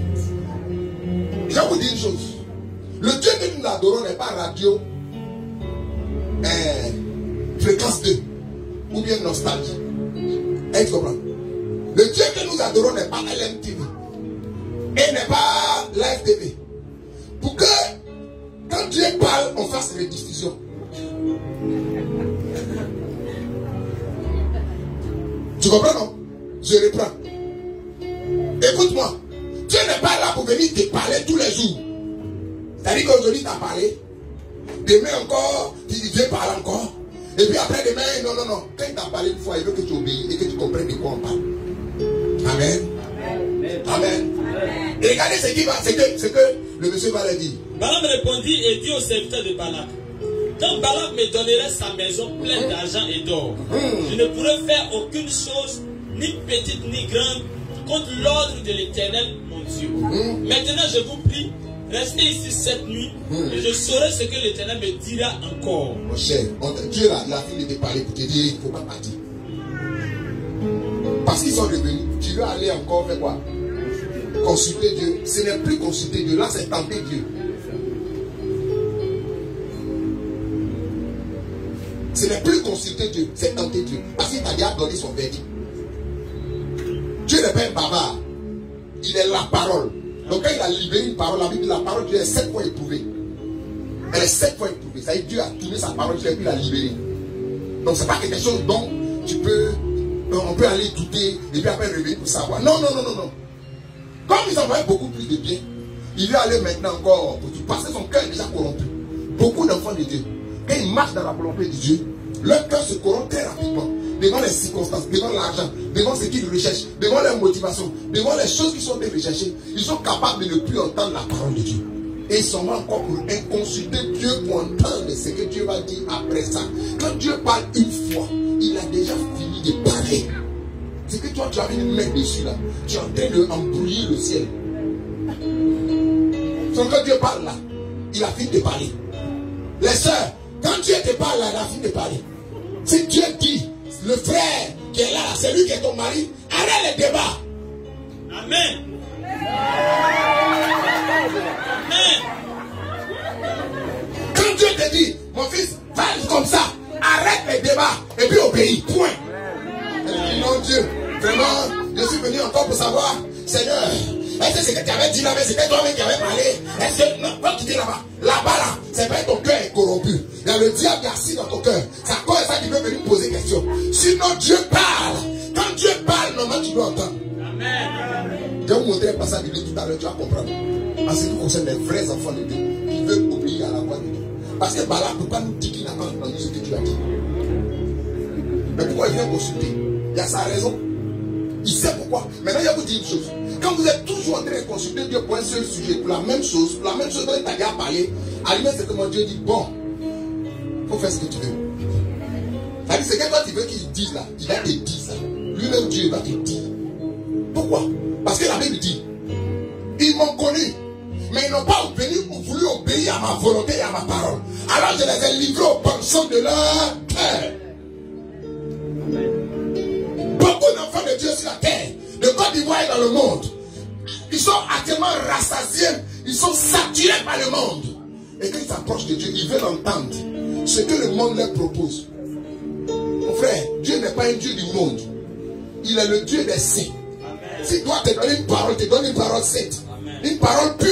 [SPEAKER 1] Je vais vous dire une chose. Le Dieu que nous adorons n'est pas radio, fréquence 2 ou bien nostalgie. Est-ce que tu comprends? Le Dieu que nous adorons n'est pas LMTV et n'est pas Live TV. Pour que quand Dieu parle, on fasse les diffusions. Tu comprends, non? Je reprends. Écoute-moi. Dieu n'est pas là pour venir te parler tous les jours. C'est-à-dire qu'aujourd'hui, tu as parlé. Demain encore, tu dis Dieu parle encore. Et puis après demain, non. Quand il t'a parlé une fois, il veut que tu obéis et que tu comprennes de quoi on parle. Amen. Amen. Et regardez ce que le monsieur va leur dire.
[SPEAKER 2] Balaam répondit et dit au serviteur de Balak: quand Balak me donnerait sa maison pleine d'argent et d'or, je ne pourrais faire aucune chose, ni petite ni grande, contre l'ordre de l'Éternel, mon Dieu. Maintenant, je vous prie, restez ici cette nuit, et je saurai ce que l'Éternel me dira encore.
[SPEAKER 1] Mon cher, Dieu il a fini de te parler pour te dire il ne faut pas partir. Parce qu'ils sont revenus, tu veux aller encore faire quoi? Consulter Dieu. Ce n'est plus consulter Dieu, là c'est tenter Dieu. Ce n'est plus consulter Dieu, c'est tenter Dieu. Parce qu'il t'a déjà donné son verdict. Dieu n'est pas un bavard. Il est la parole. Donc quand il a libéré une parole, la Bible dit la parole de Dieu est 7 fois éprouvée. Elle est 7 fois éprouvée. Ça veut dire Dieu a tourné sa parole et puis l'a libérée. Donc c'est pas quelque chose dont on peut aller douter et puis après revenir pour savoir. Non. Comme ils envoient beaucoup plus de bien, il veut aller maintenant encore pour tout. Parce que son cœur est déjà corrompu. Beaucoup d'enfants de Dieu, quand ils marchent dans la volonté de Dieu, leur cœur se corrompt très rapidement. Devant les circonstances, devant l'argent, devant ce qu'ils recherchent, devant leur motivation, devant les choses qui sont recherchées, ils sont capables de ne plus entendre la parole de Dieu. Et ils sont encore pour consulter Dieu pour entendre ce que Dieu va dire après ça. Quand Dieu parle une fois, il a déjà fini de parler. C'est que toi, tu as une main dessus là. Tu es en train d'embrouiller le ciel. Donc quand Dieu parle là, il a fini de parler. Les sœurs, quand Dieu te parle là, il a fini de parler. Si Dieu dit, le frère qui est là, c'est lui qui est ton mari, arrête les débats.
[SPEAKER 2] Amen. Amen.
[SPEAKER 1] Quand Dieu te dit, mon fils, va comme ça, arrête les débats et puis obéis. Point. Elle dit, non Dieu, vraiment, je suis venu encore pour savoir, Seigneur, est-ce que c'est que tu avais dit là, mais c'était toi-même qui avais parlé? Est-ce que, non, quand tu dis là-bas, là, c'est pas ton cœur est corrompu. Il y a le diable qui est assis dans ton cœur. C'est à cause de ça qu'il veut venir poser question. Sinon, Dieu parle. Quand Dieu parle, normalement, tu dois entendre.
[SPEAKER 2] Amen.
[SPEAKER 1] Je vais vous montrer un passage biblique tout à l'heure, tu vas comprendre. En ce qui concerne les vrais enfants de Dieu, qui veulent obéir à la voix de Dieu. Parce que Balak ne peut pas nous dire qu'il n'a pas entendu ce que tu as dit. Mais pourquoi il vient consulter? Il y a sa raison. Il sait pourquoi. Maintenant, je vais vous dire une chose. Quand vous êtes toujours en train de consulter Dieu pour un seul sujet, pour la même chose dont il t'a déjà parlé, à lui-même, c'est que mon Dieu dit, bon, il faut faire ce que tu veux. C'est-à-dire, c'est que toi, tu veux qu'il dise là, il va te dire ça. Lui-même, Dieu va te dire. Pourquoi? Parce que la Bible dit, ils m'ont connu, mais ils n'ont pas voulu obéir à ma volonté et à ma parole. Alors je les ai livrés aux pensions de leur cœur. Beaucoup d'enfants de Dieu sur la terre, de Côte d'Ivoire et dans le monde, ils sont actuellement rassasiés, ils sont saturés par le monde. Et quand ils s'approchent de Dieu, ils veulent entendre ce que le monde leur propose. Mon frère, Dieu n'est pas un Dieu du monde. Il est le Dieu des saints. S'il doit te donner une parole, te donne une parole sainte. Une parole pure.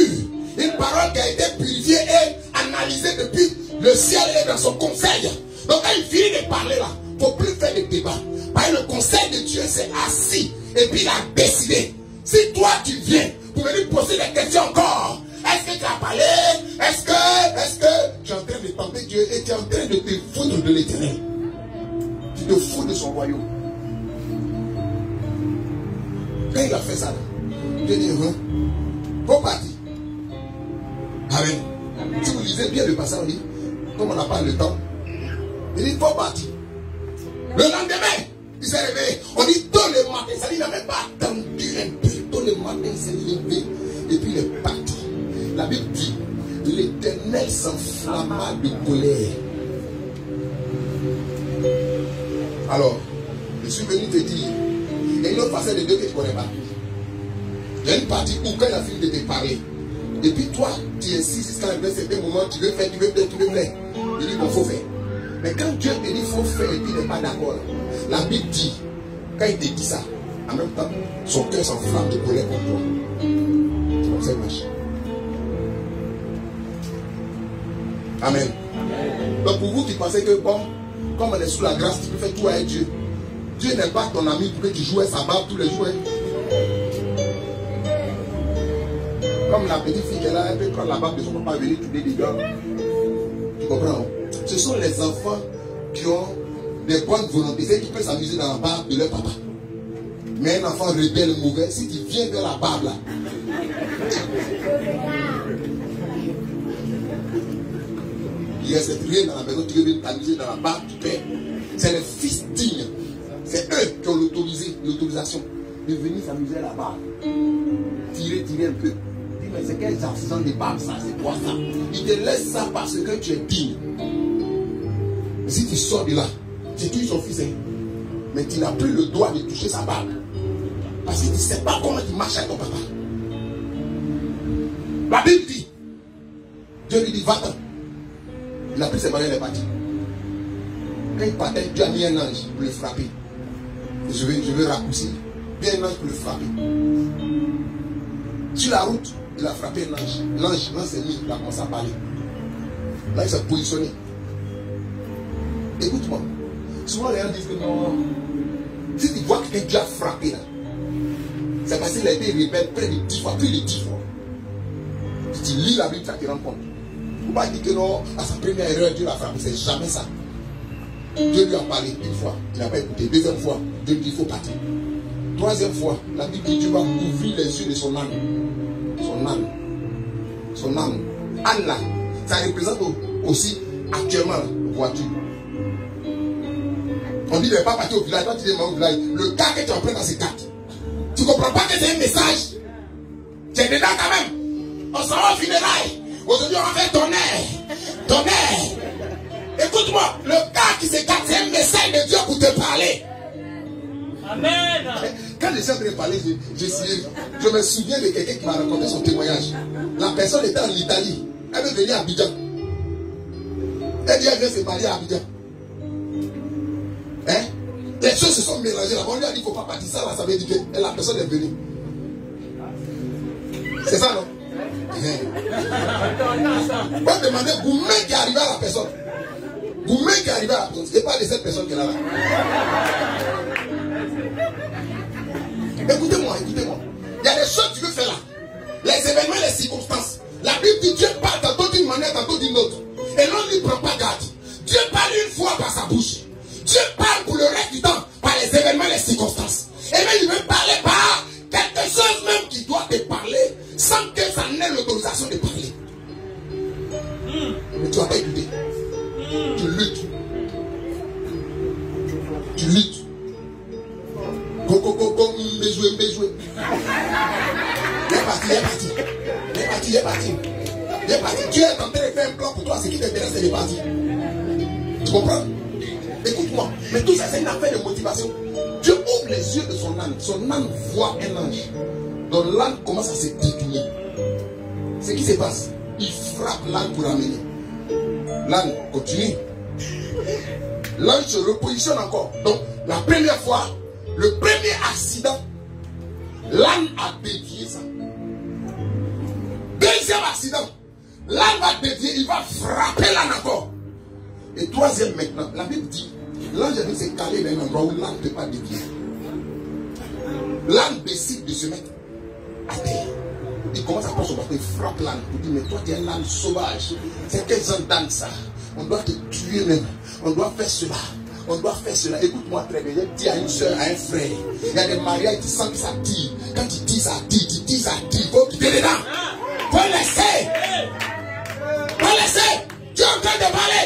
[SPEAKER 1] Une parole qui a été purifiée et analysée depuis le ciel et dans son conseil. Donc quand il finit de parler là, il ne faut plus faire de débat. Parce que le conseil de Dieu s'est assis et puis il a décidé. Si toi tu viens pour venir poser des questions encore, est-ce que tu as parlé? Est-ce que tu es en train de tenter Dieu et tu es en train de te foutre de l'Éternel? Tu te fous de son royaume. Quand il a fait ça, Dieu dit, faut partir. Amen. Si vous lisez bien le passage, on dit, comme on n'a pas le temps, il dit, faut partir. Le lendemain, il s'est réveillé. On dit tôt le matin, ça dit il n'a même pas attendu un peu. Tôt le matin, il s'est levé et puis il est parti. La Bible dit, l'Éternel s'enflamma de colère. Alors, je suis venu te dire, il y a une autre facette de Dieu que tu ne connais pas. Il y a une partie où quand il a fini de te parler, et puis toi, tu insistes jusqu'à un certain moment, tu veux faire, tu veux faire. Il dit qu'il faut faire. Mais quand Dieu te dit qu'il faut faire et qu'il n'est pas d'accord, la Bible dit, quand il te dit ça, en même temps, son cœur s'enflamme de colère pour toi. C'est comme ça qu'il marche. Amen. Donc pour vous qui pensez que comme on est sous la grâce, tu peux faire tout avec Dieu. Dieu n'est pas ton ami pour que tu joues sa barbe tous les jours. Comme la petite fille qui est là, elle peut prendre la barbe de son papa et venir tourner des gars. Tu comprends? Ce sont les enfants qui ont des bonnes volontés, c'est qui peuvent s'amuser dans la barbe de leur papa. Mais un enfant rebelle mauvais, si tu viens vers la barbe là, il reste rien dans la maison, tu veux venir t'amuser dans la barbe du père. C'est les fils dignes. C'est eux qui ont l'autorisation de venir s'amuser à la barbe. Tirer un peu. Mais c'est quel artisan de barbe ça? C'est quoi ça? Il te laisse ça parce que tu es digne. Mais si tu sors de là, tu tues son fils, hein? Mais tu n'as plus le droit de toucher sa barbe. Parce que tu ne sais pas comment tu marches avec ton papa. La Bible dit, Dieu lui dit, va-t'en. Il a pris ses moyens, il est parti. Quand il partait, Dieu a mis un ange pour le frapper. Je vais raccourcir. Bien un ange pour le frapper. Sur la route, il a frappé un ange. L'ange s'est mis, il a commencé à parler. Là, il s'est positionné. Écoute-moi. Souvent, les gens disent que non. Si tu vois que Dieu a frappé là, c'est parce qu'il a été rebelle près de 10 fois, plus de 10 fois. Si tu lis la Bible, tu te rends compte. Il ne faut pas dire que non, à sa première erreur, Dieu l'a frappé. C'est jamais ça. Dieu lui a parlé une fois, il n'a pas écouté. Deuxième fois, Dieu lui dit il faut partir. Troisième fois, la Bible dit Dieu va ouvrir les yeux de son âne. Son âne. Âne là, ça représente aussi actuellement la voiture. On dit ne pas partir au village, toi tu dis au village. Le cas que tu en prends dans ces cartes. Tu ne comprends pas que c'est un message. Tu es dedans quand même. On s'en va au funérailles. Aujourd'hui on va faire tonnerre. Écoute-moi, le cas qui se cache, c'est un message de Dieu pour te parler.
[SPEAKER 2] Amen.
[SPEAKER 1] Quand les gens venaient parler, je me souviens de quelqu'un qui m'a raconté son témoignage. La personne était en Italie. Elle veut venir à Abidjan. Elle dit elle vient se marier à Abidjan. Hein? Les choses se sont mélangées. On lui a dit qu'il ne faut pas partir. Ça, là, ça veut dire que la personne est venue. C'est ça, non? On va demander Goumé qui est arrivé à la personne. Goumé qui est arrivé à la personne. Ce n'est pas de cette personne qui est là. Écoutez-moi. Il y a des choses que tu veux faire là. Les événements, les circonstances. La Bible dit Dieu parle tantôt d'une manière, tantôt d'une autre. Et l'on ne lui prend pas garde. Dieu parle une fois par sa bouche. Dieu parle pour le reste du temps par les événements, les circonstances. Et même il veut parler par quelque chose même qui doit te parler sans que ça n'ait l'autorisation de parler. Mais tu vas pas écouter. Tu luttes. Jouer. Il est parti. Dieu est en train de faire un plan pour toi. Ce qui t'intéresse, c'est de partir. Tu comprends? Écoute-moi. Mais tout ça, c'est une affaire de motivation. Dieu ouvre les yeux de son âne. Son âne voit un ange. Donc l'âne commence à se décliner. Ce qui se passe, il frappe l'âne pour l'amener. L'âne continue. L'âne se repositionne encore. Donc la première fois, le premier accident, l'âne a dévié ça. Deuxième accident, l'âne va dévier, il va frapper l'âne encore. Et troisième maintenant, la Bible dit, l'ange vient se caler dans un endroit où l'âne ne peut pas dévier. L'âne décide de se mettre à terre. Il commence à prendre son bâton, il frappe l'âne. Il dit, mais toi tu es un âne sauvage. C'est quel genre d'âne ça? On doit te tuer même. On doit faire cela. Écoute-moi très bien. J'ai dit à une soeur, à un frère, il y a des mariages, tu sens que ça tire. Quand tu dis ça tire, il faut quitter dedans. Faut laisser. Dieu est en train de parler.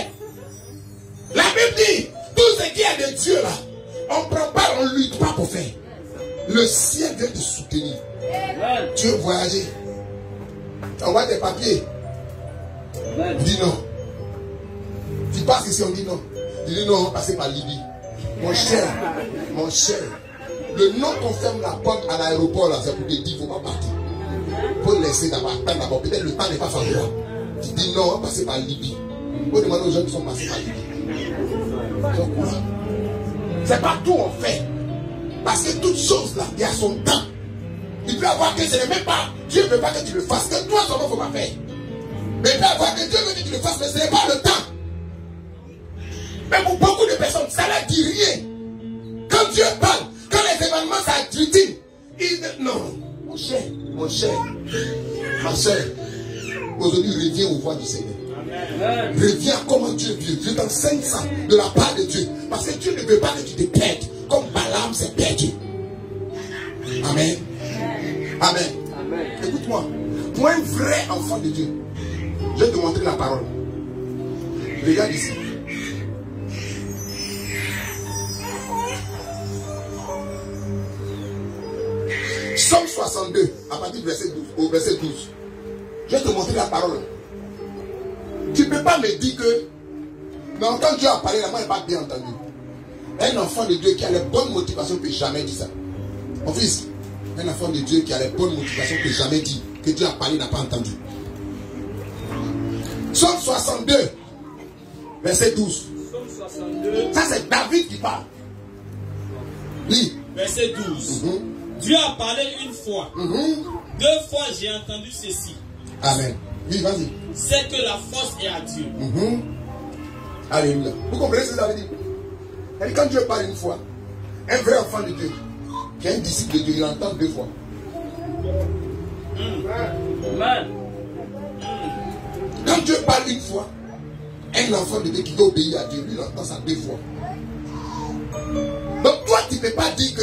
[SPEAKER 1] La Bible dit, tous ce qui est de Dieu là, on ne prend pas, on ne lutte pas pour faire. Le ciel vient te soutenir. Tu veux voyager. Tu envoies tes papiers. Tu dis non. Tu passes ici, on dit non. Tu dis non, on va passer par Libye. Mon cher, le nom qu'on ferme la porte à l'aéroport là, c'est pour te dire qu'il ne faut pas partir. Il faut laisser d'abord. Peut-être le temps n'est pas favorable. Tu dis non, on va passer par Libye. Il faut demander aux gens qui sont passés par Libye. C'est pas tout on fait. Parce que toute chose là, il y a son temps. Il peut avoir que ce n'est même pas. Dieu ne veut pas que tu le fasses. Que toi seulement il ne faut pas faire. Mais il peut avoir que Dieu veut que tu le fasses, mais ce n'est pas le temps. Mais pour beaucoup de personnes, ça ne dit rien. Quand Dieu parle, quand les événements s'agglutinent, il dit non. Mon cher, ma soeur, aujourd'hui reviens aux voies du Seigneur. Amen. Reviens comment Dieu est Dieu. Dieu t'enseigne ça de la part de Dieu. Parce que Dieu ne veut pas que tu te perdes. Comme Balaam s'est perdu. Amen. Amen. Amen. Écoute-moi. Pour un vrai enfant de Dieu, je vais te montrer la parole. Regarde ici. Somme 62, à partir du verset 12, au verset 12. Je vais te montrer la parole. Tu ne peux pas me dire que, non, quand Dieu a parlé, la main n'est pas bien entendu. Un enfant de Dieu qui a les bonnes motivations ne peut jamais dire ça. Mon fils, un enfant de Dieu qui a les bonnes motivations ne peut jamais dire que Dieu a parlé, n'a pas entendu. Somme 62, verset 12.
[SPEAKER 2] Somme 62.
[SPEAKER 1] Ça, c'est David qui parle. Lis.
[SPEAKER 2] Verset 12. Dieu a parlé une fois. 2 fois j'ai entendu ceci.
[SPEAKER 1] Amen. Oui, vas-y.
[SPEAKER 2] C'est que la force est à Dieu.
[SPEAKER 1] Alléluia. Vous comprenez ce que ça veut dire? Et quand Dieu parle une fois, un vrai enfant de Dieu, qui est un disciple de Dieu, il entend 2 fois.
[SPEAKER 2] Amen.
[SPEAKER 1] Quand Dieu parle une fois, un enfant de Dieu qui veut obéir à Dieu, lui, il entend ça 2 fois. Donc toi, tu ne peux pas dire que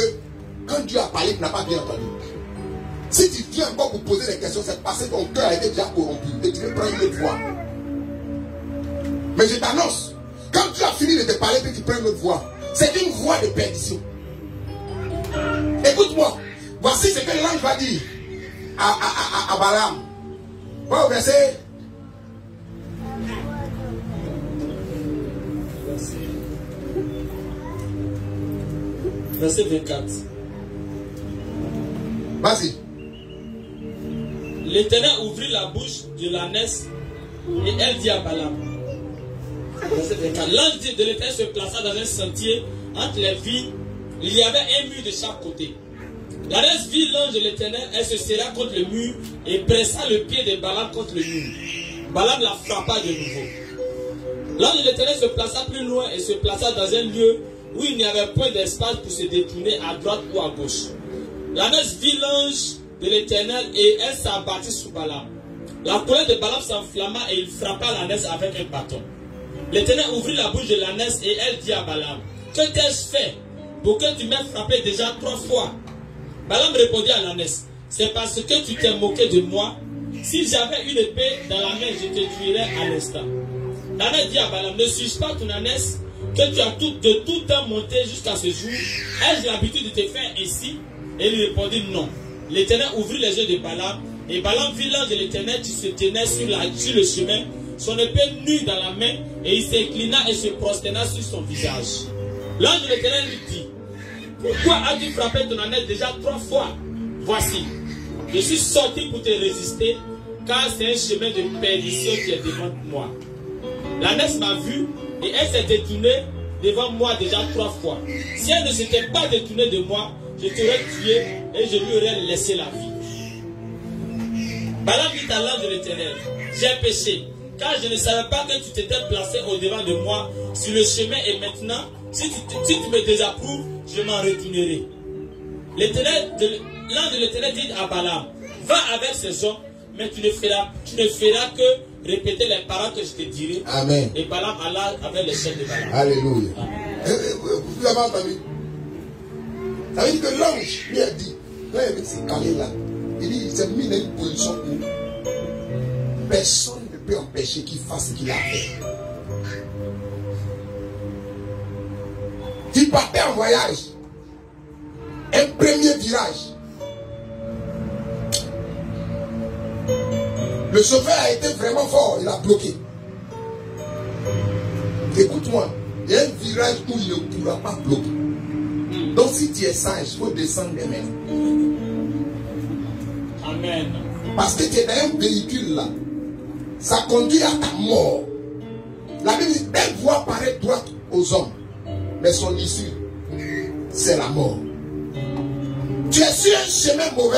[SPEAKER 1] quand Dieu a parlé, tu n'as pas bien entendu. Si tu viens encore pour poser des questions, c'est parce que ton cœur a été déjà corrompu et tu veux prendre une autre voie. Mais je t'annonce, quand tu as fini de te parler et que tu prends une autre voie, c'est une voie de perdition. Écoute-moi, voici ce que l'ange va dire à Balaam. Va au verset.
[SPEAKER 2] Verset 24.
[SPEAKER 1] Vas-y.
[SPEAKER 2] L'Éternel ouvrit la bouche de l'ânesse et elle dit à Balaam. Verset 24. L'ange de l'Éternel se plaça dans un sentier entre les vignes. Il y avait un mur de chaque côté. L'ânesse vit l'ange de l'Éternel, elle se serra contre le mur et pressa le pied de Balaam contre le mur. Balaam la frappa de nouveau. L'ange de l'Éternel se plaça plus loin et se plaça dans un lieu où il n'y avait point d'espace pour se détourner à droite ou à gauche. L'ânesse vit l'ange de l'Éternel et elle s'abattit sur Balaam. La colère de Balaam s'enflamma et il frappa l'ânesse avec un bâton. L'Éternel ouvrit la bouche de l'ânesse et elle dit à Balaam, que t'ai-je fait pour que tu m'aies frappé déjà 3 fois? Balaam répondit à l'ânesse, c'est parce que tu t'es moqué de moi. Si j'avais une épée dans la main, je te tuerais à l'instant. L'ânesse dit à Balaam, ne suis-je pas ton ânesse que tu as de tout temps monté jusqu'à ce jour? Ai-je l'habitude de te faire ainsi? Et il lui répondit non. L'Éternel ouvrit les yeux de Balaam, et Balaam vit l'ange de l'Éternel qui se tenait sur le chemin, son épée nue dans la main, et il s'inclina et se prosterna sur son visage. L'ange de l'Éternel lui dit, pourquoi as-tu frappé ton ânesse déjà 3 fois? Voici, je suis sorti pour te résister, car c'est un chemin de perdition qui est devant moi. L'ânesse m'a vu, et elle s'est détournée devant moi déjà 3 fois. Si elle ne s'était pas détournée de moi, je t'aurais tué et je lui aurais laissé la vie. Balaam dit à l'ange de l'Éternel, j'ai péché, car je ne savais pas que tu t'étais placé au-devant de moi sur le chemin, et maintenant, si tu me désapprouves, je m'en retournerai. L'ange de l'Éternel dit à Balaam, va avec ces hommes, mais tu ne feras que répéter les paroles que je te dirai.
[SPEAKER 1] Amen.
[SPEAKER 2] Et Balaam alla avec les chefs de Balaam.
[SPEAKER 1] Alléluia. Vous avez entendu? Ça veut dire que l'ange lui a dit, quand il s'est calé là, il s'est mis dans une position où personne ne peut empêcher qu'il fasse ce qu'il a fait. partait en voyage. Un premier virage. Le chauffeur a été vraiment fort, il a bloqué. Écoute-moi, il y a un virage où il ne pourra pas bloquer. Donc si tu es sage, il faut descendre des mains.
[SPEAKER 2] Amen.
[SPEAKER 1] Parce que tu es dans un véhicule là. Ça conduit à ta mort. La Bible dit, belle voie paraît droite aux hommes. Mais son issue, c'est la mort. Tu es sur un chemin mauvais.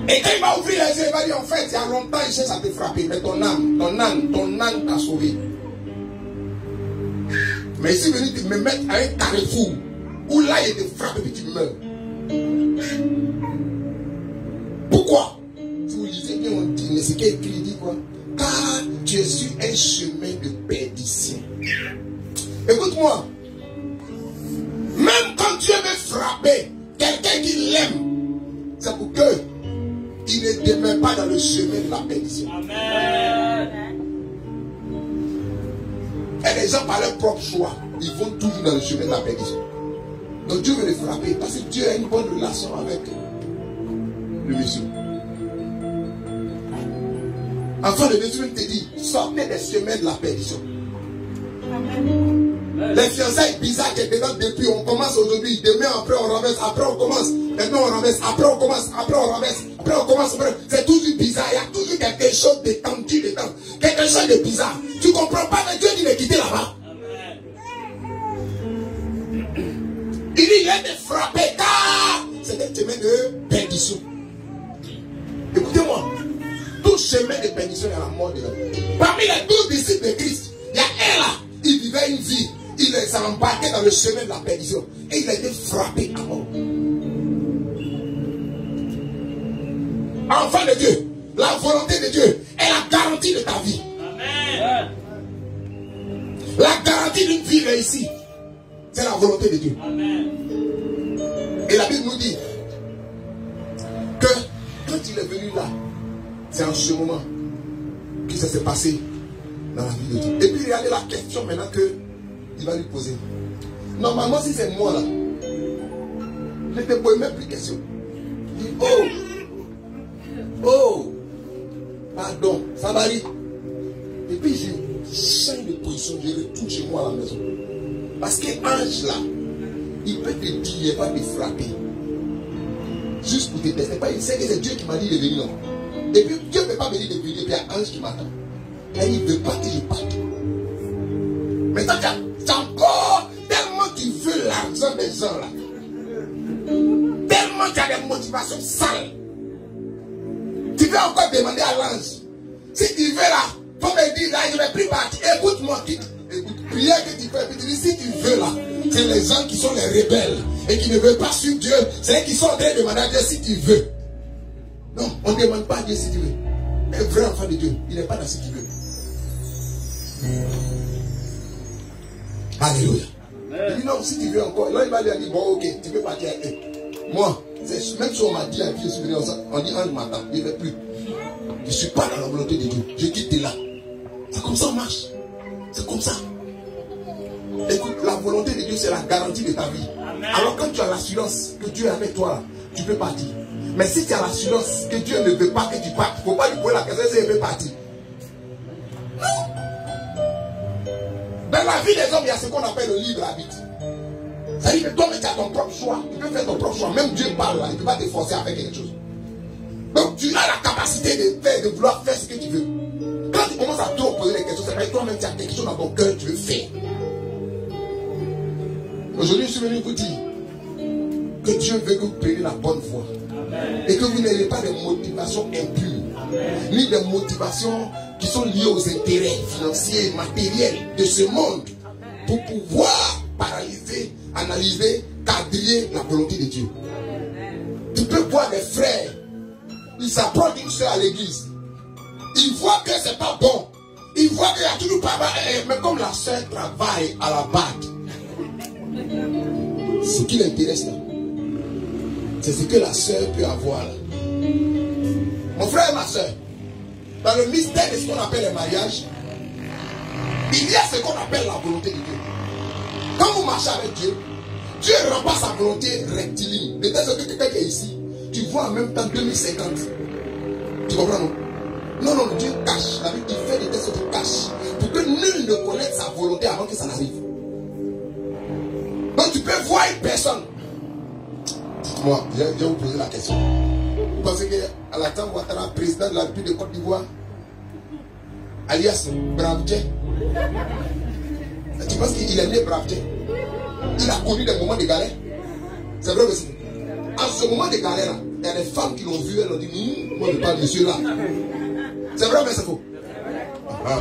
[SPEAKER 1] Et quand il va ouvrir les yeux, il va dire, en fait, il y a longtemps, il cherche à te frapper. Mais ton âme t'a sauvé. Mais ici, venu me mettre à un carrefour où là, il te frappe et tu meurs. Pourquoi? Si vous lisez bien, on dit, mais c'est qu'écrit, il dit quoi? Car tu es sur un chemin de perdition. Écoute-moi. Même quand Dieu veut frapper quelqu'un qui l'aime, c'est pour que il ne demeure pas dans le chemin de la perdition.
[SPEAKER 2] Amen.
[SPEAKER 1] Et les gens, par leur propre choix, ils vont toujours dans le chemin de la perdition. Donc Dieu veut les frapper parce que Dieu a une bonne relation avec le monsieur. Enfant de Dieu, te dit, sortez des chemins de la perdition. Les fiançailles bizarres qui étaient dedans depuis, on commence aujourd'hui, demain après on renverse, après on commence, maintenant on renverse, après on commence, après on renverse, après on commence, c'est toujours bizarre, il y a toujours quelque chose de tendu dedans, quelque chose de bizarre. Tu ne comprends pas, mais Dieu dit de quitter là-bas. Il dit, il est de frapper car c'est un chemin de perdition. Écoutez-moi, tout chemin de perdition, il y a la mort de l'homme. Parmi les 12 disciples de Christ, il y a un là, il vivait une vie. Il s'est embarqué dans le chemin de la perdition. Et il a été frappé à mort. Enfant de Dieu, la volonté de Dieu est la garantie de ta vie.
[SPEAKER 2] Amen.
[SPEAKER 1] La garantie d'une vie réussie, c'est la volonté de Dieu.
[SPEAKER 2] Amen.
[SPEAKER 1] Et la Bible nous dit que quand il est venu là, c'est en ce moment que ça s'est passé dans la vie de Dieu. Et puis regardez la question maintenant que il va lui poser. Normalement, si c'est moi là, je ne te pose même plus de questions. Il dit, oh, pardon, ça va aller. Et puis je change de position, je retourne chez moi à la maison. Parce que ange là, il peut te dire, il va te frapper. Juste pour te tester. Il sait que c'est Dieu qui m'a dit de venir. Et puis Dieu ne peut pas me dire de venir, il y a un ange qui m'attend. Et il ne veut pas que je parte. Maintenant, tu as encore tellement tu veux l'argent des gens là. Tellement tu as des motivations sales. Tu veux encore demander à l'ange. Si tu veux là, faut me dire là, je ne vais plus partir. Écoute-moi, écoute, prière que tu fais. Tu dis, si tu veux là, c'est les gens qui sont les rebelles et qui ne veulent pas suivre Dieu. C'est eux qui sont en train de demander à Dieu si tu veux. Non, on ne demande pas à Dieu si tu veux. Un vrai enfant de Dieu, il n'est pas dans ce qu'il veut. Alléluia. Il dit non, si tu veux encore. Là, il va lui dire, bon, ok, tu peux partir avec eux. Moi, même si on m'a dit, je suis venu, on dit, ange m'attend, je ne vais plus. Je ne suis pas dans la volonté de Dieu. Je quitte là. C'est comme ça on marche. C'est comme ça. Écoute, la volonté de Dieu, c'est la garantie de ta vie. Amen. Alors quand tu as l'assurance que Dieu est avec toi, tu peux partir. Mais si tu as l'assurance que Dieu ne veut pas que tu partes, il ne faut pas lui poser la question si il veut partir. Non. Dans la vie des hommes, il y a ce qu'on appelle le libre arbitre. C'est-à-dire que toi-même, tu as ton propre choix. Tu peux faire ton propre choix. Même Dieu parle là, il ne peut pas te forcer à faire quelque chose. Donc tu as la capacité de vouloir faire ce que tu veux. Quand tu commences à trop poser des questions, c'est parce que toi-même, tu as quelque chose dans ton cœur que tu veux faire. Aujourd'hui, je suis venu vous dire que Dieu veut que vous preniez la bonne voie. Amen. Et que vous n'ayez pas de motivations impures. Amen. Ni des motivations qui sont liées aux intérêts financiers, matériels de ce monde. Amen. Pour pouvoir paralyser, analyser, quadriller la volonté de Dieu. Amen. Tu peux voir des frères, ils s'approchent d'une soeur à l'église. Ils voient que c'est pas bon. Ils voient qu'il y a toujours pas mal. Mais comme la soeur travaille à la BAD, ce qui l'intéresse là, c'est ce que la soeur peut avoir là. Mon frère et ma soeur, dans le mystère de ce qu'on appelle le mariage, il y a ce qu'on appelle la volonté de Dieu. Quand vous marchez avec Dieu, Dieu ne rend pas sa volonté rectiligne. De telle sorte que quelqu'un qui est ici, tu vois en même temps 2050. Tu comprends, non? Non, non, Dieu cache. La Bible dit fait de telle sorte qu'il cache. Pour que nul ne connaisse sa volonté avant que ça n'arrive. Donc tu peux voir une personne. Moi, je vais vous poser la question. Vous pensez qu'Alassane Ouattara, président de la République de Côte d'Ivoire, alias Bravdje, tu penses qu'il est né Bravdje? Il a connu des moments de galère. C'est vrai aussi. En ce moment de galère, il y a des femmes qui l'ont vu, elles ont dit, moi je parle de monsieur là. C'est vrai mais c'est faux. Ah.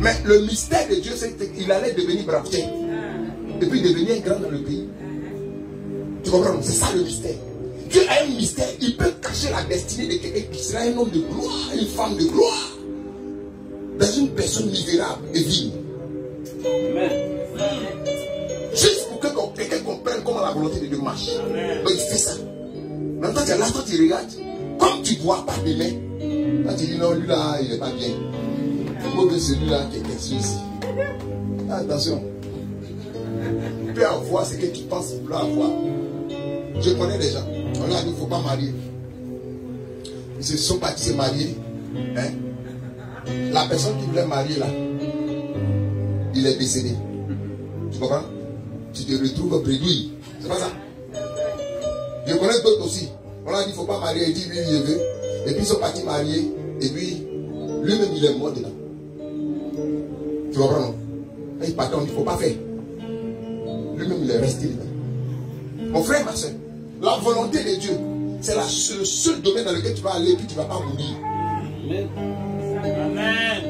[SPEAKER 1] Mais le mystère de Dieu, c'est qu'il allait devenir Bravdje. Et puis devenir grand dans le pays. Tu comprends? C'est ça le mystère. Dieu a un mystère. Il peut cacher la destinée de quelqu'un qui sera un homme de gloire, une femme de gloire, dans une personne misérable et vile. Juste pour que quelqu'un comprenne comment la volonté de Dieu marche. Donc il fait ça. Maintenant tu es là, toi tu regardes. Comme tu ne vois pas demain, là tu dis non, lui là, il n'est pas bien. Moi, celui-là, qui est question aussi. Attention. Tu peux avoir ce que tu penses vouloir avoir. Je connais des gens. On leur a dit qu'il ne faut pas marier. Ils se sont partis se marier. Hein? La personne qui voulait marier là, il est décédé. Tu comprends? Tu te retrouves bredouille. C'est pas ça? Je connais d'autres aussi. On leur a dit qu'il ne faut pas marier. Il dit oui, je veux. Et puis ils sont partis marier. Et puis lui-même il est mort dedans. Tu comprends, non? Et il partait, on dit qu'il ne faut pas faire. Lui-même il est resté dedans. Mon frère, ma soeur, la volonté de Dieu, c'est le seul domaine dans lequel tu vas aller et puis tu ne vas pas mourir. Amen.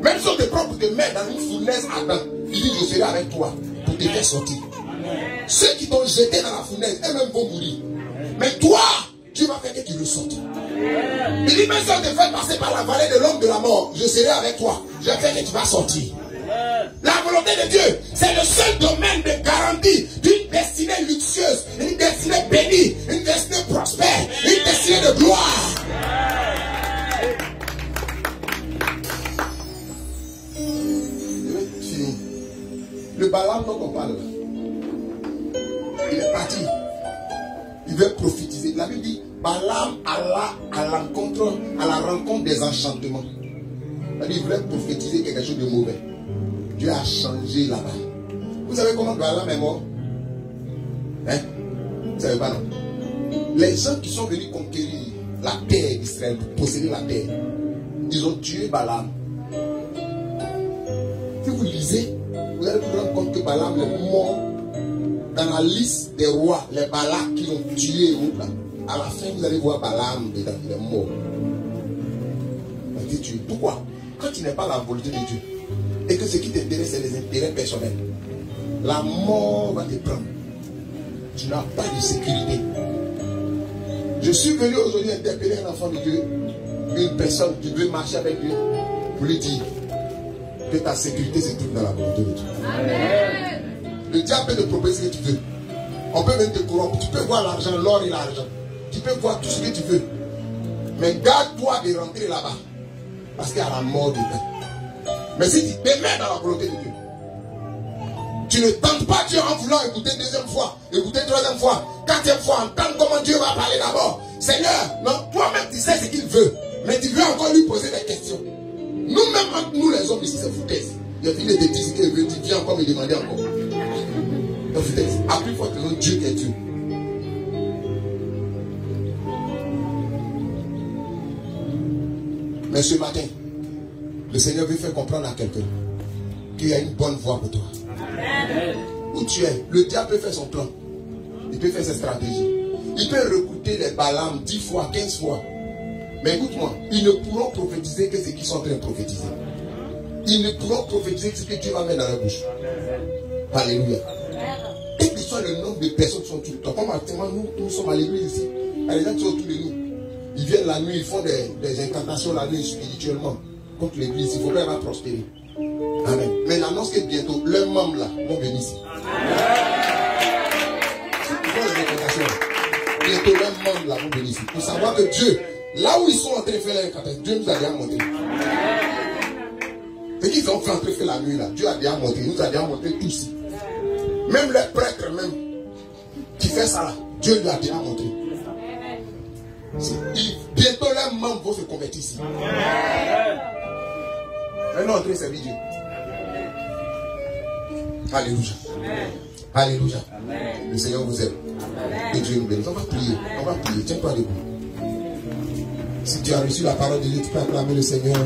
[SPEAKER 1] Même si on te prend pour te mettre dans une fournaise ardente, il dit je serai avec toi pour te faire sortir. Amen. Ceux qui t'ont jeté dans la fournaise, eux-mêmes vont mourir. Mais toi, Dieu va faire que tu ressortes. Il dit même si on te fait passer par la vallée de l'homme de la mort, je serai avec toi. Je vais faire que tu vas sortir. La volonté de Dieu, c'est le seul domaine de garantie d'une destinée luxueuse, une destinée bénie, une destinée prospère, une destinée de gloire. Le Balaam dont on parle là, il est parti. Il veut prophétiser. La Bible dit Balaam alla à la rencontre des enchantements. Il voulait prophétiser quelque chose de mauvais. Dieu a changé là-bas. Vous savez comment Balaam est mort? Hein? Vous ne savez pas, non? Les gens qui sont venus conquérir la terre d'Israël, pour posséder la terre, ils ont tué Balaam. Si vous lisez, vous allez vous rendre compte que Balaam est mort dans la liste des rois, les Balaks qui ont tué l'autre là. À la fin, vous allez voir Balaam dedans, il est mort. Il a été tué. Pourquoi? Quand tu n'es pas la volonté de Dieu, et que ce qui t'intéresse, c'est les intérêts personnels, la mort va te prendre. Tu n'as pas de sécurité. Je suis venu aujourd'hui interpeller un enfant de Dieu, une personne qui veut marcher avec Dieu, pour lui dire que ta sécurité se trouve dans la volonté de Dieu. Amen. Le diable peut te proposer ce que tu veux. On peut même te corrompre. Tu peux voir l'argent, l'or et l'argent. Tu peux voir tout ce que tu veux. Mais garde-toi de rentrer là-bas. Parce qu'il y a la mort dedans. Mais si tu te mets dans la volonté de Dieu, tu ne tentes pas Dieu en voulant écouter deuxième fois, écouter troisième fois, quatrième fois, entendre comment Dieu va parler d'abord. Seigneur, non, toi-même tu sais ce qu'il veut, mais tu veux encore lui poser des questions. Nous-mêmes, entre nous les hommes ici, c'est foutaise. Il a fini de te dire ce qu'il veut, tu viens encore me demander encore. C'est foutaise. Après, il faut que Dieu qui est Dieu. Mais ce matin, le Seigneur veut faire comprendre à quelqu'un qu'il y a une bonne voie pour toi. Amen. Où tu es, le diable peut faire son plan. Il peut faire ses stratégies. Il peut recruter les Balaam 10 fois, 15 fois. Mais écoute-moi, ils ne pourront prophétiser que ce qu'ils sont en train de prophétiser. Ils ne pourront prophétiser que ce que Dieu va mettre dans leur bouche. Alléluia. Quel que soit le nombre de personnes qui sont autour de toi, comme actuellement nous sommes à l'église ici, il y a des gens qui sont autour de nous. Ils viennent la nuit, ils font des incantations la nuit spirituellement contre l'église. Il faut qu'elle va prospérer. Amen. Mais l'annonce que bientôt, leurs membres là vont venir ici. Ils font des incantations. Bientôt leurs membres là vont venir ici. Pour savoir que Dieu, là où ils sont en train de faire l'incantation, Dieu nous a déjà montré. Et qu'ils ont fait entrer la nuit là. Dieu a déjà montré, nous a déjà montré tous. Même les prêtres même qui fait ça là, Dieu lui a déjà montré. Bientôt les membres vont se convertir ici. Maintenant entrer servir Dieu. Alléluia. Alléluia. Le Seigneur vous aime. Et Dieu nous bénisse. On va prier. On va prier. Tiens-toi debout. Si tu as reçu la parole de Dieu, tu peux acclamer le Seigneur.